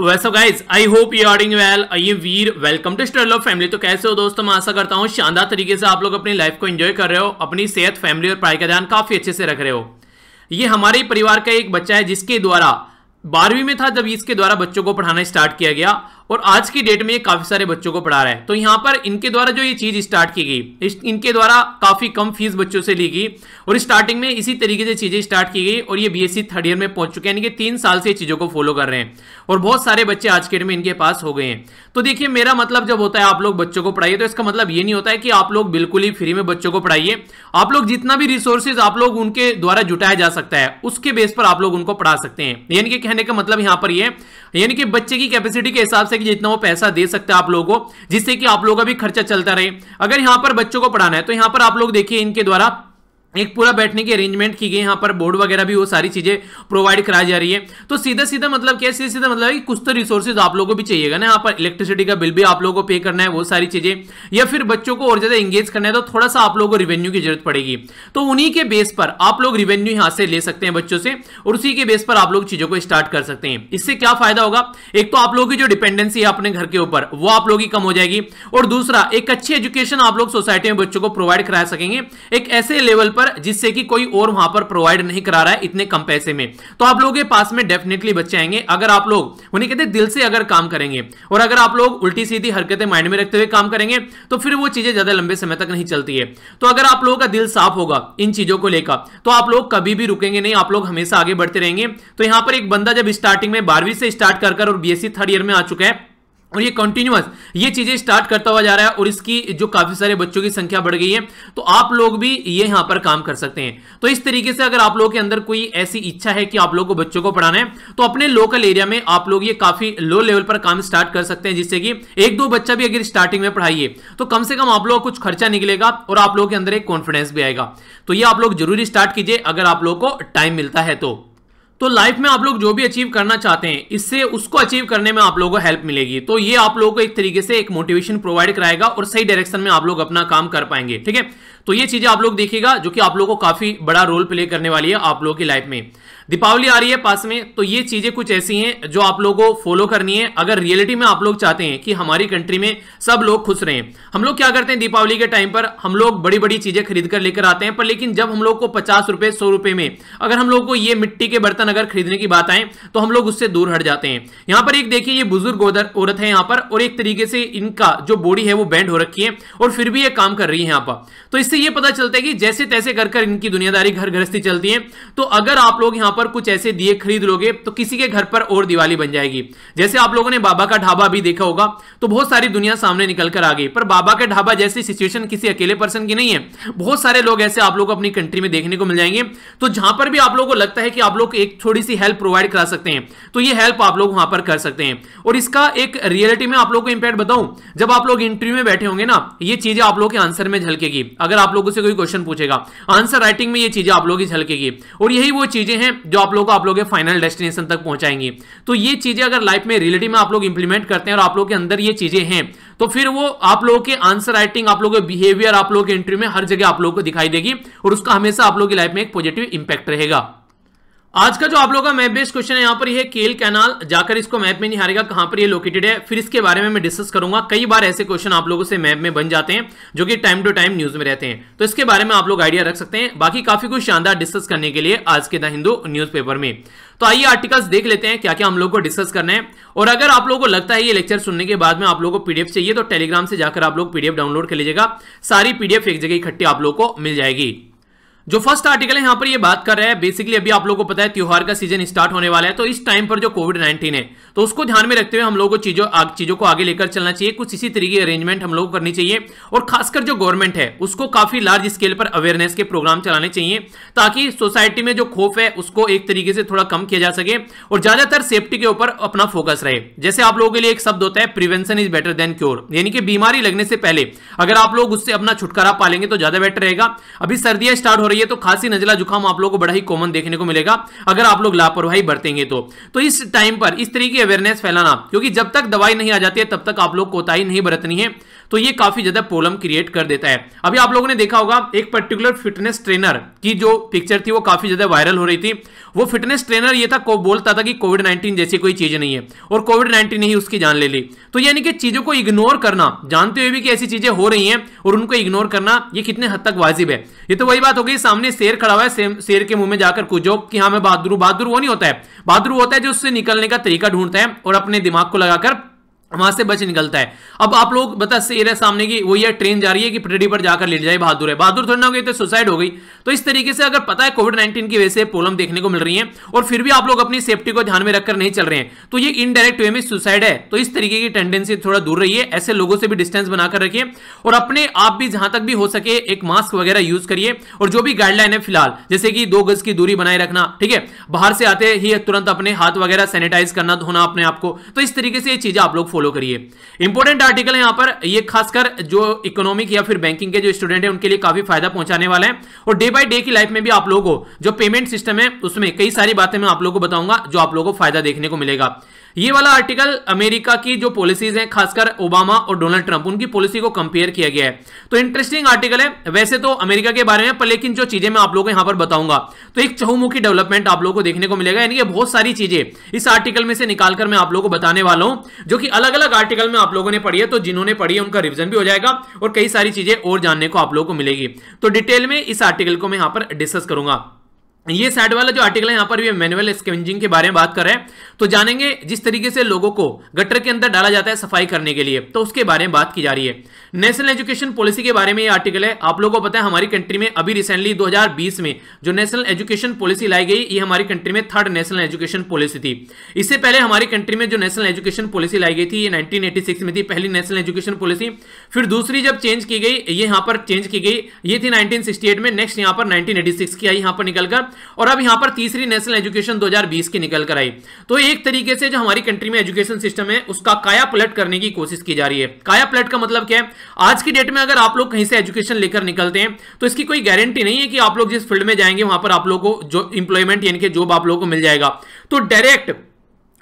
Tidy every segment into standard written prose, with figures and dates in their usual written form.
वैसे guys I hope you are doing well. I we're welcome to study love family. तो कैसे हो दोस्तों, मैं आशा करता हूँ शानदार तरीके से आप लोग अपनी लाइफ को एंजॉय कर रहे हो, अपनी सेहत, फैमिली और पढ़ाई का ध्यान काफी अच्छे से रख रहे हो। ये हमारे ही परिवार का एक बच्चा है जिसके द्वारा 12वीं में था जब इसके द्वारा बच्चों को पढ़ाना स्टार्ट किया गया और आज की डेट में ये काफी सारे बच्चों को पढ़ा रहा है। तो यहाँ पर इनके द्वारा जो ये चीज स्टार्ट की गई, इनके द्वारा काफी कम फीस बच्चों से ली गई और स्टार्टिंग में इसी तरीके से चीजें स्टार्ट की गई और ये बीएससी थर्ड ईयर में पहुंच चुके हैं, यानी कि 3 साल से चीजों को फॉलो कर रहे हैं और बहुत सारे बच्चे आज के डेट में इनके पास हो गए हैं। तो देखिए, मेरा मतलब जब होता है आप लोग बच्चों को पढ़ाइए तो इसका मतलब ये नहीं होता है कि आप लोग बिल्कुल ही फ्री में बच्चों को पढ़ाइए। आप लोग जितना भी रिसोर्सेज आप लोग उनके द्वारा जुटाया जा सकता है उसके बेस पर आप लोग उनको पढ़ा सकते हैं। यानी कि कहने का मतलब यहां पर ये, यानी कि बच्चे की कैपेसिटी के हिसाब से कि जितना वो पैसा दे सकता है आप लोगों को, जिससे कि आप लोगों का भी खर्चा चलता रहे। अगर यहां पर बच्चों को पढ़ाना है तो यहां पर आप लोग देखिए इनके द्वारा एक पूरा बैठने की अरेंजमेंट की गई, यहाँ पर बोर्ड वगैरह भी वो सारी चीजें प्रोवाइड कराई जा रही है। तो सीधा सीधा मतलब क्या, सीधा सीधा मतलब है कि कुछ तो रिसोर्सेज आप लोगों को भी चाहिएगा ना। यहाँ पर इलेक्ट्रिसिटी का बिल भी आप लोगों को पे करना है, वो सारी चीजें, या फिर बच्चों को और ज्यादा एंगेज करना है तो थोड़ा सा आप लोगों को रिवेन्यू की जरूरत पड़ेगी। तो उन्हीं के बेस पर आप लोग रिवेन्यू यहाँ से ले सकते हैं बच्चों से और उसी के बेस पर आप लोग चीजों को स्टार्ट कर सकते हैं। इससे क्या फायदा होगा, एक तो आप लोगों की जो डिपेंडेंसी है अपने घर के ऊपर वो आप लोगों की कम हो जाएगी और दूसरा एक अच्छी एजुकेशन आप लोग सोसाइटी में बच्चों को प्रोवाइड करा सकेंगे एक ऐसे लेवल पर जिससे कि और वहां पर प्रोवाइड नहीं करा रहा है इतने कम पैसे में। तो आप लोगों के पास में डेफिनेटली बच्चे आएंगे अगर आप लोग उन्हें कहते हैं दिल से अगर काम करेंगे। और अगर आप लोग उल्टी सीधी हरकतें माइंड में रखते हुए काम करेंगे तो फिर वो चीजें ज्यादा लंबे समय तक नहीं चलती है। तो अगर आप लोगों का दिल साफ होगा इन चीजों को लेकर तो आप लोग कभी भी रुकेंगे नहीं, आप लोग हमेशा आगे बढ़ते रहेंगे। तो यहां पर एक बंदा जब स्टार्टिंग में 12वीं से स्टार्ट कर और बीएससी थर्ड ईयर में आ चुका है और ये कंटिन्यूअस ये चीजें स्टार्ट करता हुआ जा रहा है और इसकी जो काफी सारे बच्चों की संख्या बढ़ गई है, तो आप लोग भी ये यहां पर काम कर सकते हैं। तो इस तरीके से अगर आप लोगों के अंदर कोई ऐसी इच्छा है कि आप लोगों को बच्चों को पढ़ाना है तो अपने लोकल एरिया में आप लोग ये काफी लो लेवल पर काम स्टार्ट कर सकते हैं, जिससे कि 1-2 बच्चा भी अगर स्टार्टिंग में पढ़ाइए तो कम से कम आप लोग कुछ खर्चा निकलेगा और आप लोगों के अंदर एक कॉन्फिडेंस भी आएगा। तो ये आप लोग जरूरी स्टार्ट कीजिए अगर आप लोगों को टाइम मिलता है तो लाइफ में आप लोग जो भी अचीव करना चाहते हैं इससे उसको अचीव करने में आप लोगों को हेल्प मिलेगी। तो ये आप लोगों को एक तरीके से एक मोटिवेशन प्रोवाइड कराएगा और सही डायरेक्शन में आप लोग अपना काम कर पाएंगे। ठीक है, तो ये चीजें आप लोग देखिएगा जो कि आप लोगों को काफी बड़ा रोल प्ले करने वाली है आप लोगों की लाइफ में। दीपावली आ रही है पास में, तो ये चीजें कुछ ऐसी हैं जो आप लोगों को फॉलो करनी है अगर रियलिटी में आप लोग चाहते हैं कि हमारी कंट्री में सब लोग खुश रहें। हम लोग क्या करते हैं, दीपावली के टाइम पर हम लोग बड़ी बड़ी चीजें खरीद कर लेकर आते हैं, पर लेकिन जब हम लोग को 50 रुपए 100 रुपए में अगर हम लोग को ये मिट्टी के बर्तन अगर खरीदने की बात आए तो हम लोग उससे दूर हट जाते हैं। यहाँ पर एक देखिए, ये बुजुर्ग औरत है यहाँ पर और एक तरीके से इनका जो बॉडी है वो बैंड हो रखी है और फिर भी ये काम कर रही है यहाँ पर। तो इससे ये पता चलता है कि जैसे तैसे कर इनकी दुनियादारी घर गृहस्थी चलती है। तो अगर आप लोग यहाँ पर कुछ ऐसे दिए खरीद लोगे तो किसी के घर पर और दिवाली बन जाएगी। जैसे आप लोगों ने बाबा का ढाबा भी देखा होगा तो बहुत सारी दुनिया सामने निकल कर आ गई, पर बाबा का ढाबा जैसी सिचुएशन किसी अकेले पर्सन की नहीं है। बहुत सारे लोग ऐसे आप लोग को अपनी कंट्री में देखने को मिल जाएंगे। तो जहां पर भी आप लोगों को लगता है कि आप लोग एक थोड़ी सी हेल्प प्रोवाइड करा सकते हैं तो ये हेल्प आप लोग वहां पर कर सकते हैं। और इसका एक रियलिटी में आप लोग को इंपैक्ट बताऊं, जब आप लोग इंटरव्यू में बैठे होंगे ना, ये चीजें आप लोग के आंसर में झलकेगी। अगर आप लोगों से कोई क्वेश्चन पूछेगा आंसर राइटिंग में ये चीजें आप लोग की झलकेगी और यही वो चीजें हैं जो आप लोग को आप लोग के फाइनल डेस्टिनेशन तक पहुंचाएंगी। तो ये चीजें अगर लाइफ में रियलिटी में आप लोग इंप्लीमेंट करते हैं और आप लोग के अंदर ये चीजें हैं तो फिर वो आप लोगों के आंसर राइटिंग, आप लोगों के बिहेवियर, आप लोगों के इंटरव्यू में हर जगह आप लोगों को दिखाई देगी और उसका हमेशा आप लोगों की लाइफ में एक पॉजिटिव इंपैक्ट रहेगा। आज का जो आप लोगों का मैप बेस्ड क्वेश्चन है यहाँ पर ये केल कैनाल, जाकर इसको मैप में नहीं हारेगा कहां पर ये लोकेटेड है, फिर इसके बारे में मैं डिस्कस करूंगा। कई बार ऐसे क्वेश्चन आप लोगों से मैप में बन जाते हैं जो कि टाइम टू टाइम न्यूज में रहते हैं, तो इसके बारे में आप लोग आइडिया रख सकते हैं। बाकी काफी कुछ शानदार डिस्कस करने के लिए आज के द हिंदू न्यूज़पेपर में। तो आइए आर्टिकल्स देख लेते हैं क्या क्या हम लोग को डिस्कस करना है। और अगर आप लोगों को लगता है ये लेक्चर सुनने के बाद में आप लोगों को पीडीएफ चाहिए तो टेलीग्राम से जाकर आप लोग पीडीएफ डाउनलोड कर लीजिएगा। सारी पीडीएफ एक जगह इकट्ठी आप लोग को मिल जाएगी। जो फर्स्ट आर्टिकल है यहाँ पर ये बात कर रहा है, बेसिकली अभी आप लोगों को पता है त्योहार का सीजन स्टार्ट होने वाला है, तो इस टाइम पर जो कोविड-19 है तो उसको ध्यान में रखते हुए हम लोगों को चीजों को आगे लेकर चलना चाहिए। कुछ इसी तरीके की अरेंजमेंट हम लोगों को करनी चाहिए और खासकर जो गवर्नमेंट है उसको काफी लार्ज स्केल पर अवेयरनेस के प्रोग्राम चलाने चाहिए ताकि सोसाइटी में जो खौफ है उसको एक तरीके से थोड़ा कम किया जा सके और ज्यादातर सेफ्टी के ऊपर अपना फोकस रहे। जैसे आप लोगों के लिए एक शब्द होता है prevention is better than cure, यानी कि बीमारी लगने से पहले अगर आप लोग उससे अपना छुटकारा पालेंगे तो ज्यादा बेटर रहेगा। अभी सर्दियां स्टार्ट हो रही है तो खांसी नजला जुकाम आप लोगों को बड़ा ही कॉमन देखने को मिलेगा अगर आप लोग लापरवाही बरतेंगे तो इस टाइम पर इस तरह की अवेयरनेस फैलाना, क्योंकि जब तक दवाई नहीं आ जाती है तब तक आप लोग कोताही नहीं बरतनी है, तो ये काफी ज्यादा प्रॉब्लम क्रिएट कर देता है। अभी आप लोगों ने देखा होगा एक पर्टिकुलर फिटनेस ट्रेनर की जो पिक्चर थी वो काफी ज्यादा वायरल हो रही थी। वो फिटनेस ट्रेनर ये था को बोलता था कि कोविड-19 जैसी कोई चीज नहीं है और कोविड-19 ही उसकी जान ले ली। तो यानी कि चीजों को इग्नोर करना, जानते हुए भी कि ऐसी चीजें हो रही हैं और उनको इग्नोर करना, ये कितने हद तक वाजिब है। ये तो वही बात हो गई, सामने शेर खड़ा हुआ है, शेर के मुंह में जाकर कूदो कि हाँ मैं बहादुर हूं। बहादुर वो नहीं होता है, बहादुर होता है जो उससे निकलने का तरीका ढूंढता है और अपने दिमाग को लगाकर वहां से बच निकलता है। अब आप लोग बता, शेर है सामने की, वो ये ट्रेन जा रही है कि पटरी पर जाकर लेट जाए, बहादुर है। बहादुर थोड़ी ना हो गई तो सुसाइड हो गई। तो इस तरीके से अगर पता है कोविड-19 की वजह से प्रॉब्लम देखने को मिल रही है और फिर भी आप लोग अपनी सेफ्टी को ध्यान में रखकर नहीं चल रहे हैं, तो ये इनडायरेक्ट वे में सुसाइड है। तो इस तरीके की टेंडेंसी थोड़ा दूर रहिए, ऐसे लोगों से भी डिस्टेंस बनाकर रखिए और अपने आप भी जहां तक भी हो सके एक मास्क वगैरह यूज करिए और जो भी गाइडलाइन है फिलहाल, जैसे कि 2 गज की दूरी बनाए रखना, ठीक है, बाहर से आते ही तुरंत अपने हाथ वगैरह सैनिटाइज करना, धोना अपने आप को। तो इस तरीके से ये चीजें आप लोग फॉलो करिए। इंपॉर्टेंट आर्टिकल है यहां पर, ये खासकर जो इकोनॉमिक या फिर बैंकिंग के जो स्टूडेंट हैं उनके लिए काफी फायदा पहुंचाने वाला है और डे बाय डे की लाइफ में भी आप लोगों को जो पेमेंट सिस्टम है उसमें कई सारी बातें मैं आप लोगों को बताऊंगा जो आप लोगों को फायदा देखने को मिलेगा। ये वाला आर्टिकल अमेरिका की जो पॉलिसीज हैं, खासकर ओबामा और डोनाल्ड ट्रंप, उनकी पॉलिसी को कंपेयर किया गया है। तो इंटरेस्टिंग आर्टिकल है वैसे तो अमेरिका के बारे में, पर लेकिन जो चीजें मैं आप लोगों को यहां पर बताऊंगा तो एक चहुमुखी डेवलपमेंट आप लोगों को देखने को मिलेगा। यानी कि बहुत सारी चीजें इस आर्टिकल में से निकालकर मैं आप लोगों को बताने वाला हूं, जो कि अलग अलग आर्टिकल में आप लोगों ने पढ़ी है। तो जिन्होंने पढ़ी है उनका रिवीजन भी हो जाएगा और कई सारी चीजें और जानने को आप लोगों को मिलेगी। तो डिटेल में इस आर्टिकल को मैं यहां पर डिस्कस करूंगा। ये साइड वाला जो आर्टिकल है यहां पर भी मैनुअल स्कैवेंजिंग के बारे में बात कर रहे हैं, तो जानेंगे जिस तरीके से लोगों को गटर के अंदर डाला जाता है सफाई करने के लिए, तो उसके बारे में बात की जा रही है। नेशनल एजुकेशन पॉलिसी के बारे में ये आर्टिकल है। आप लोगों को पता है हमारी कंट्री में अभी रिसेंटली 2020 में जो नेशनल एजुकेशन पॉलिसी लाई गई, ये हमारी कंट्री में 3rd नेशनल एजुकेशन पॉलिसी थी। इससे पहले हमारी कंट्री में जो नेशनल एजुकेशन पॉलिसी लाई गई थी ये 1986 में थी, पहली नेशनल एजुकेशन पॉलिसी। फिर दूसरी जब चेंज की गई, ये यहां पर चेंज की गई, ये थी 1968 में। नेक्स्ट यहां पर 1986 की आई यहां पर निकलकर, और अब यहां पर तीसरी नेशनल एजुकेशन 2020 की निकल कर आई। तो एक तरीके से जो हमारी कंट्री में एजुकेशन सिस्टम है उसका काया पलट करने की कोशिश की जा रही है। काया पलट का मतलब क्या है? आज की डेट में अगर आप लोग कहीं से एजुकेशन लेकर निकलते हैं तो इसकी कोई गारंटी नहीं है कि आप लोग जिस फील्ड में जाएंगे वहां पर आप लोगों को जो इंप्लॉयमेंट यानी कि जॉब आप लोगों को मिल जाएगा। तो डायरेक्ट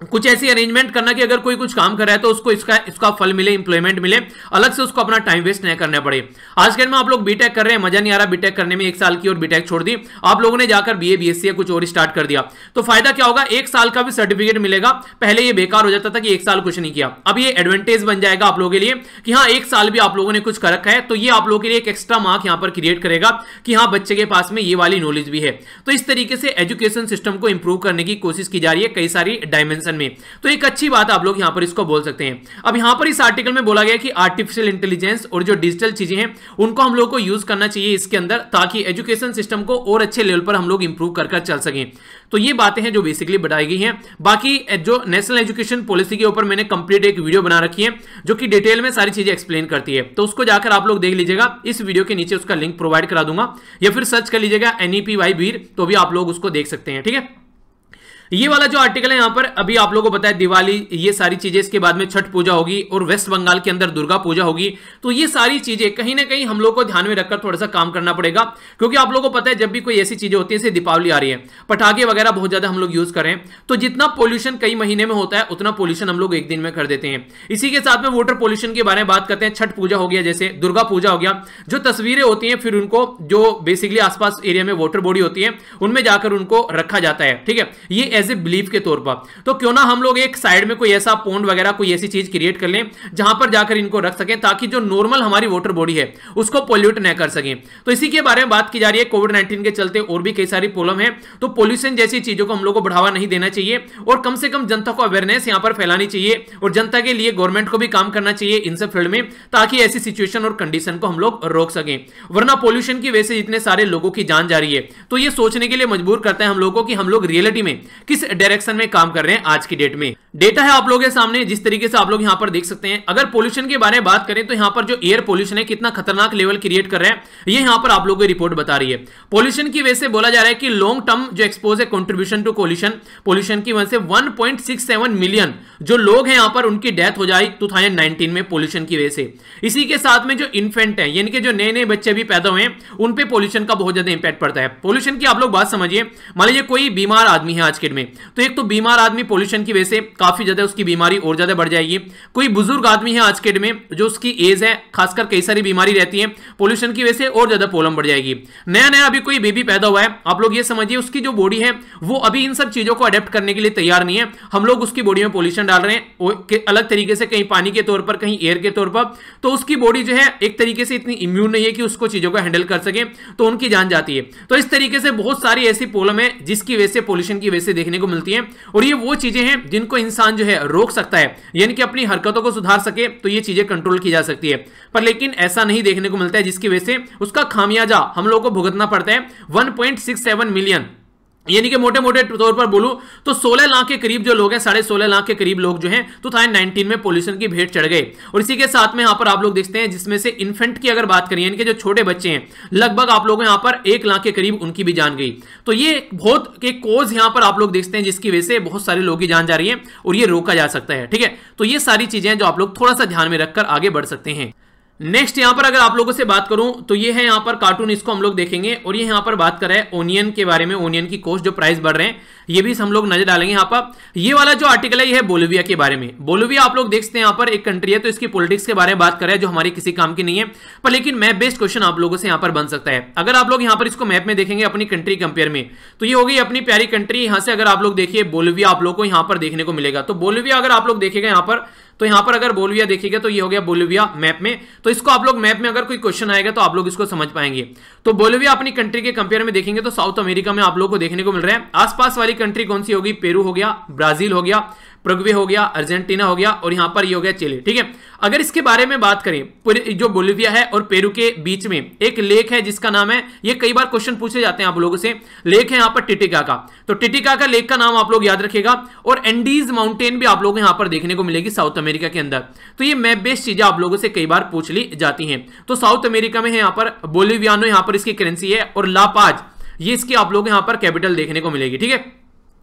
कुछ ऐसी अरेंजमेंट करना कि अगर कोई कुछ काम कर रहा है तो उसको इसका फल मिले, इंप्लॉयमेंट मिले, अलग से उसको अपना टाइम वेस्ट नहीं करना पड़े। आज के दिन में आप लोग बीटेक कर रहे हैं, मजा नहीं आ रहा बीटेक करने में, 1 साल की और बीटेक छोड़ दी, आप लोगों ने जाकर बीए बीएससी या कुछ और स्टार्ट कर दिया, तो फायदा क्या होगा? 1 साल का भी सर्टिफिकेट मिलेगा। पहले ये बेकार हो जाता था कि 1 साल कुछ नहीं किया, अब ये एडवांटेज बन जाएगा आप लोगों के लिए कि हाँ 1 साल भी आप लोगों ने कुछ कर रखा है, तो ये आप लोगों के लिए एक एक्स्ट्रा मार्क यहां पर क्रिएट करेगा कि हाँ बच्चे के पास में ये वाली नॉलेज भी है। तो इस तरीके से एजुकेशन सिस्टम को इंप्रूव करने की कोशिश की जा रही है कई सारी डायमेंशन में। तो एक अच्छी बात आप लोग यहां पर इसको बोल सकते हैं। अब यहां पर इस आर्टिकल में बोला गया कि आर्टिफिशियल इंटेलिजेंस और जो डिजिटल चीजें हैं उनको हम लोग को यूज करना चाहिए इसके अंदर, ताकि एजुकेशन सिस्टम को और अच्छे लेवल पर हम लोग इंप्रूव कर चल सकें। तो ये बातें हैं जो बेसिकली बताई गई हैं। बाकी जो नेशनल एजुकेशन पॉलिसी के ऊपर मैंने कंप्लीट एक वीडियो बना रखी है जो कि डिटेल में सारी चीजें एक्सप्लेन करती है, तो उसको जाकर आप लोग देख लीजिएगा। इस वीडियो के नीचे उसका लिंक प्रोवाइड करा दूंगा, या फिर सर्च कर लीजिएगा NEPY वीर, तो भी आप लोग उसको देख सकते हैं। ठीक है, ये वाला जो आर्टिकल है यहां पर अभी आप लोगों को पता है दिवाली, ये सारी चीजें, इसके बाद में छठ पूजा होगी और वेस्ट बंगाल के अंदर दुर्गा पूजा होगी। तो ये सारी चीजें कहीं ना कहीं हम लोग को ध्यान में रखकर थोड़ा सा काम करना पड़ेगा, क्योंकि आप लोगों को पता है जब भी कोई ऐसी चीजें होती है, जैसे दीपावली आ रही है, पटाखे वगैरह बहुत ज्यादा हम लोग यूज करें, तो जितना पोल्यूशन कई महीने में होता है उतना पोल्यूशन हम लोग एक दिन में कर देते हैं। इसी के साथ में वाटर पोल्यूशन के बारे में बात करते हैं। छठ पूजा हो गया, जैसे दुर्गा पूजा हो गया, जो तस्वीरें होती हैं फिर उनको जो बेसिकली आसपास एरिया में वाटर बॉडी होती है उनमें जाकर उनको रखा जाता है। ठीक है, ये एज ए बिलीफ के तौर पर, तो क्यों ना हम लोग एक साइड में कोई ऐसा पॉन्ड वगैरह कोई ऐसी चीज क्रिएट कर लें जहां पर जाकर इनको रख सकें, ताकि जो नॉर्मल हमारी वाटर बॉडी है उसको पोल्यूट न कर सकें। तो इसी के बारे में बात की जा रही है। कोविड-19 के चलते और भी कई सारी प्रॉब्लम है, तो पोल्यूशन जैसी चीजों को हम लोग को बढ़ावा नहीं देना चाहिए और कम से कम जनता को अवेयरनेस यहां पर फैलानी चाहिए और जनता के लिए गवर्नमेंट को भी काम करना चाहिए इन सब फील्ड में, ताकि ऐसी सिचुएशन और कंडीशन को हम लोग रोक सकें। वरना पोल्यूशन की वजह से इतने सारे लोगों की जान जा रही है, तो ये सोचने के लिए मजबूर करता है हम लोगों को कि हम लोग रियलिटी में किस डायरेक्शन में काम कर रहे हैं आज की डेट में। डेटा है आप लोगों के सामने, जिस तरीके से आप लोग यहां पर देख सकते हैं। अगर पोल्यूशन के बारे में बात करें तो यहां पर जो एयर पोल्यूशन है कितना खतरनाक लेवल क्रिएट कर रहा है, ये यहां पर आप लोगों को रिपोर्ट बता रही है। पोल्यूशन की वजह से बोला जा रहा है कि लॉन्ग टर्म जो एक्सपोज है कंट्रीब्यूशन टू पोल्यूशन की वजह से 1.67 मिलियन जो लोग हैं यहां पर उनकी डेथ हो जाए 2019 में पोल्यूशन की वजह से। इसी के साथ में जो इन्फेंट है यानी कि जो नए नए बच्चे भी पैदा हुए हैं उन पे पोल्यूशन का बहुत ज्यादा इंपैक्ट पड़ता है। पोल्यूशन की आप लोग बात समझिए, मान लीजिए कोई बीमार आदमी है आज के में, तो एक तो बीमार आदमी पोल्यूशन की वजह से काफी ज्यादा उसकी बीमारी और ज्यादा बढ़ जाएगी। कोई बुजुर्ग आदमी है आज के में जो उसकी एज है, खासकर कई सारी बीमारी रहती है, पोल्यूशन की वजह से और ज्यादा प्रॉब्लम बढ़ जाएगी। नया नया अभी कोई बेबी पैदा हुआ है, आप लोग ये समझिए उसकी जो बॉडी है वो अभी इन सब चीजों को अडेप्ट करने के लिए तैयार नहीं है। हम लोग उसकी बॉडी में पोल्यूशन डाल रहे हैं अलग तरीके से, कहीं पानी के तौर पर, कहीं एयर के तौर पर, तो उसकी बॉडी जो है एक तरीके से इतनी इम्यून नहीं है कि उसको चीजों को हैंडल कर सके, तो उनकी जान जाती है। तो इस तरीके से बहुत सारी ऐसी प्रॉब्लम है जिसकी वजह से पोल्यूशन की वजह से देखने को मिलती है, और ये वो चीजें हैं जिनको इंसान जो है रोक सकता है, यानी कि अपनी हरकतों को सुधार सके तो ये चीजें कंट्रोल की जा सकती है। पर लेकिन ऐसा नहीं देखने को मिलता है, जिसकी वजह से उसका खामियाजा हम लोग को भुगतना पड़ता है। 1.67 मिलियन यानी कि मोटे मोटे तौर पर बोलूं तो 16 लाख के करीब जो लोग हैं, 16.5 लाख के करीब लोग जो हैं 2019 में पोल्यूशन की भेंट चढ़ गए। और इसी के साथ में यहां पर आप लोग देखते हैं जिसमें से इन्फेंट की अगर बात करें यानी कि जो छोटे बच्चे हैं, लगभग आप लोगों यहां पर 1 लाख के करीब उनकी भी जान गई। तो ये बहुत के कोज यहां पर आप लोग देखते हैं जिसकी वजह से बहुत सारे लोगों की जान जा रही है और ये रोका जा सकता है। ठीक है, तो ये सारी चीजें जो आप लोग थोड़ा सा ध्यान में रखकर आगे बढ़ सकते हैं। नेक्स्ट यहां पर अगर आप लोगों से बात करूं तो ये है यहां पर कार्टून, इसको हम लोग देखेंगे। और ये यहां पर बात कर रहा है ओनियन के बारे में, ओनियन की कॉस्ट जो प्राइस बढ़ रहे हैं ये भी हम लोग नजर डालेंगे यहां पर। ये वाला जो आर्टिकल है ये है बोलिविया के बारे में। बोलिविया आप लोग देखते हैं यहां पर एक कंट्री है, तो इसकी पॉलिटिक्स के बारे में बात कर रहा है जो हमारी किसी काम की नहीं है, पर लेकिन मैप बेस्ड क्वेश्चन आप लोगों से यहां पर बन सकता है। अगर आप लोग यहां पर इसको मैप में देखेंगे अपनी कंट्री कंपेयर में, तो ये हो गई अपनी प्यारी कंट्री। यहां से अगर आप लोग देखिए बोलिविया आप लोग को यहां पर देखने को मिलेगा। तो बोलिविया अगर आप लोग देखेगा यहां पर, तो यहां पर अगर बोलिविया देखिएगा तो ये हो गया बोलिविया मैप में। तो इसको आप लोग मैप में अगर कोई क्वेश्चन आएगा तो आप लोग इसको समझ पाएंगे। तो बोलिविया अपनी कंट्री के कंपेयर में देखेंगे तो साउथ अमेरिका में आप लोग को देखने को मिल रहा है। आसपास वाली कंट्री कौन सी होगी? पेरू हो गया, ब्राजील हो गया, प्रुग्वे हो गया, अर्जेंटीना हो गया, और यहां पर ये हो गया चिली। ठीक है, अगर इसके बारे में बात करें, जो बोलिविया है और पेरू के बीच में एक लेक है जिसका नाम है, ये कई बार क्वेश्चन पूछे जाते हैं आप लोगों से, लेक है यहां पर टिटिकाका। तो टिटिकाका लेक का नाम आप लोग याद रखिएगा। और एंडीज माउंटेन भी आप लोग यहां पर देखने को मिलेगी साउथ अमेरिका के अंदर। तो ये मैप बेस्ड चीजें आप लोगों से कई बार पूछ ली जाती हैं। तो साउथ अमेरिका में है यहां पर बोलिवियानो, यहां पर इसकी करेंसी है, और ला पाज ये इसकी आप लोग यहां पर कैपिटल देखने को मिलेगी। ठीक है,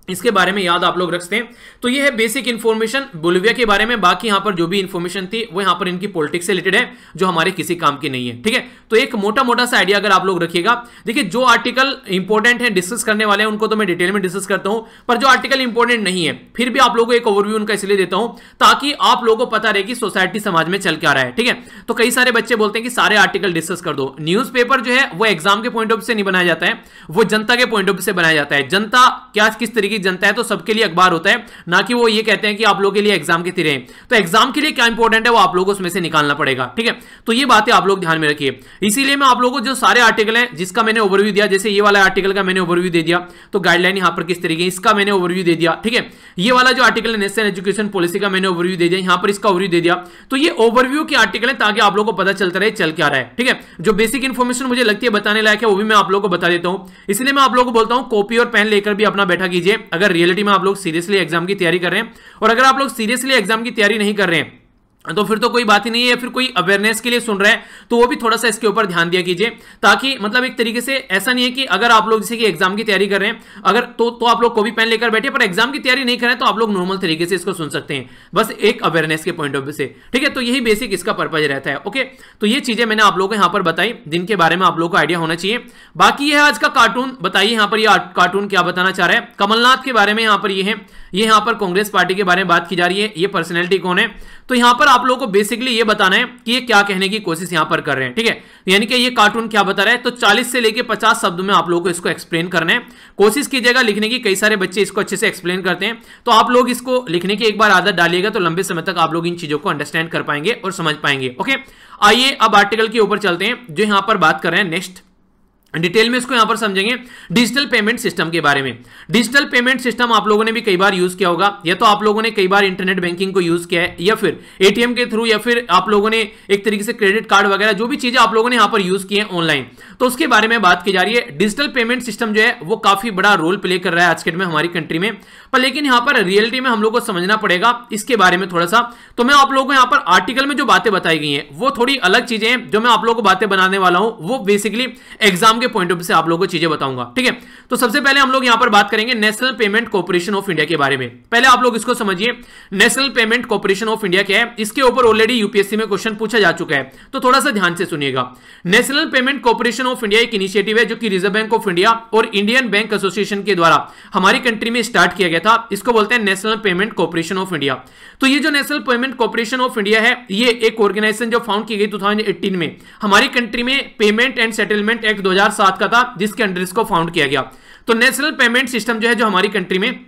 इसके बारे में याद आप लोग रखते हैं। तो ये है बेसिक इंफॉर्मेशन बोलिविया के बारे में। बाकी यहां पर जो भी इंफॉर्मेशन थी वो यहां पर इनकी पॉलिटिक्स से रिलेटेड है जो हमारे किसी काम की नहीं है। ठीक है, तो एक मोटा मोटा सा आइडिया अगर आप लोग रखिएगा। देखिए जो आर्टिकल इंपॉर्टेंट है डिस्कस करने वाले हैं उनको तो मैं डिटेल में डिस्कस करता हूं, पर जो आर्टिकल इंपॉर्टेंट नहीं है फिर भी आप लोगों को एक ओवरव्यू उनका इसलिए देता हूं ताकि आप लोगों को पता रहे कि सोसाइटी समाज में चल क्या रहा है। ठीक है, तो कई सारे बच्चे बोलते हैं कि सारे आर्टिकल डिस्कस कर दो। न्यूज़पेपर जो है वो एग्जाम के पॉइंट ऑफ व्यू से नहीं बनाया जाता है, वो जनता के पॉइंट ऑफ व्यू से बनाया जाता है। जनता क्या किस तरीके की जनता है, तो सबके लिए अखबार होता है, ना कि वो ये कहते हैं कि आप लोगों के लिए एग्जाम की तरह। तो एग्जाम के लिए क्या इंपॉर्टेंट है वो आप लोगों को उसमें से निकालना पड़ेगा। ठीक है, तो ये बातें आप लोग ध्यान में रखिए। इसीलिए मैं आप लोगों को जो सारे आर्टिकल हैं जिसका मैंने ओवरव्यू दिया, जैसे ये वाला आर्टिकल का मैंने ओवरव्यू दे दिया, तो गाइडलाइन यहां पर किस तरीके इसका मैंने ओवरव्यू दे दिया। ठीक है, ये वाला जो आर्टिकल है नेशनल एजुकेशन पॉलिसी का मैंने ओवरव्यू दे दिया, यहां पर इसका ओवरव्यू दे दिया। तो ये ओवरव्यू के आर्टिकल है ताकि आप लोगों को पता चलता रहे चल क्या रहा है। ठीक है, जो बेसिक इंफॉर्मेशन मुझे लगती है बताने लायक है वो भी मैं आप लोगों को बता देता हूं। इसलिए मैं आप लोगों को बोलता हूं कॉपी और पेन लेकर भी अपना बैठा कीजिए अगर रियलिटी में आप लोग सीरियसली एग्जाम की तैयारी कर रहे हैं। और अगर आप लोग सीरियसली एग्जाम की तैयारी नहीं कर रहे हैं तो फिर तो कोई बात ही नहीं है, या फिर कोई अवेयरनेस के लिए सुन रहा है तो वो भी थोड़ा सा इसके ऊपर ध्यान दिया कीजिए, ताकि मतलब एक तरीके से ऐसा नहीं है कि अगर आप लोग जैसे कि एग्जाम की तैयारी कर रहे हैं अगर तो आप लोग कॉपी पेन लेकर बैठे, पर एग्जाम की तैयारी नहीं करें तो आप लोग नॉर्मल तरीके से इसको सुन सकते हैं, बस एक अवेयरनेस के पॉइंट ऑफ व्यू से। ठीक है, तो यही बेसिक इसका पर्पज रहता है। ओके, तो ये चीजें मैंने आप लोगों को यहाँ पर बताई जिनके बारे में आप लोगों को आइडिया होना चाहिए। बाकी ये है आज का कार्टून। बताइए यहाँ पर ये कार्टून क्या बताना चाह रहा है। कमलनाथ के बारे में यहाँ पर ये है, ये यहाँ पर कांग्रेस पार्टी के बारे में बात की जा रही है, ये पर्सनैलिटी कौन है। तो यहाँ पर आप लोगों को बेसिकली ये बताना है कि ये क्या कहने की कोशिश यहाँ पर कर रहे हैं। ठीक है, यानी कि ये कार्टून क्या बता रहा है, तो 40 से लेके 50 शब्दों में आप लोगों को इसको एक्सप्लेन करना है। कोशिश कीजिएगा लिखने की, कई सारे बच्चे इसको अच्छे से एक्सप्लेन करते हैं, तो आप लोग इसको लिखने की एक बार आदत डालिएगा तो लंबे समय तक आप लोग इन चीजों को अंडरस्टैंड कर पाएंगे और समझ पाएंगे। ओके, आइए अब आर्टिकल के ऊपर चलते हैं जो यहाँ पर बात कर रहे हैं नेक्स्ट। डिटेल में इसको यहां पर समझेंगे डिजिटल पेमेंट सिस्टम के बारे में। डिजिटल पेमेंट सिस्टम आप लोगों ने भी कई बार यूज किया होगा, या तो आप लोगों ने कई बार इंटरनेट बैंकिंग को यूज किया है, या फिर एटीएम के थ्रू, या फिर आप लोगों ने एक तरीके से क्रेडिट कार्ड वगैरह जो भी चीजें आप लोगों ने यहां पर यूज की है ऑनलाइन, तो उसके बारे में बात की जा रही है। डिजिटल पेमेंट सिस्टम जो है वो काफी बड़ा रोल प्ले कर रहा है आज के डेट में हमारी कंट्री में, पर लेकिन यहां पर रियलिटी में हम लोग को समझना पड़ेगा इसके बारे में थोड़ा सा। तो मैं आप लोगों को यहां पर आर्टिकल में जो बातें बताई गई हैं वो थोड़ी अलग चीजें हैं, जो मैं आप लोगों को बातें बनाने वाला हूं वो बेसिकली एग्जाम के पॉइंट ऑफ व्यू से आप लोगों को चीजें बताऊंगा, ठीक है। तो सबसे पहले हम लोग यहां पर बात करेंगे national payment corporation of India के बारे में। पहले आप लोग इसको समझिए, national payment corporation of India क्या है। इसके ऊपर ऑलरेडी यूपीएससी में क्वेश्चन पूछा जा चुका है, तो थोड़ा सा ध्यान से सुनिएगा। National payment corporation of India एक इनिशिएटिव है जो कि रिजर्व बैंक ऑफ इंडिया और इंडियन बैंक एसोसिएशन के द्वारा हमारी कंट्री में स्टार्ट किया गया था। इसको बोलते हैं national payment corporation of India. तो ये जो national payment corporation of India है, ये एक ऑर्गेनाइजेशन जो फाउंड की गई 2018 में हमारी कंट्री में पेमेंट एंड सेटलमेंट एक्ट 2007 का था, जिसके अंडर इसको फाउंड किया गया। तो नेशनल पेमेंट सिस्टम जो है जो हमारी कंट्री में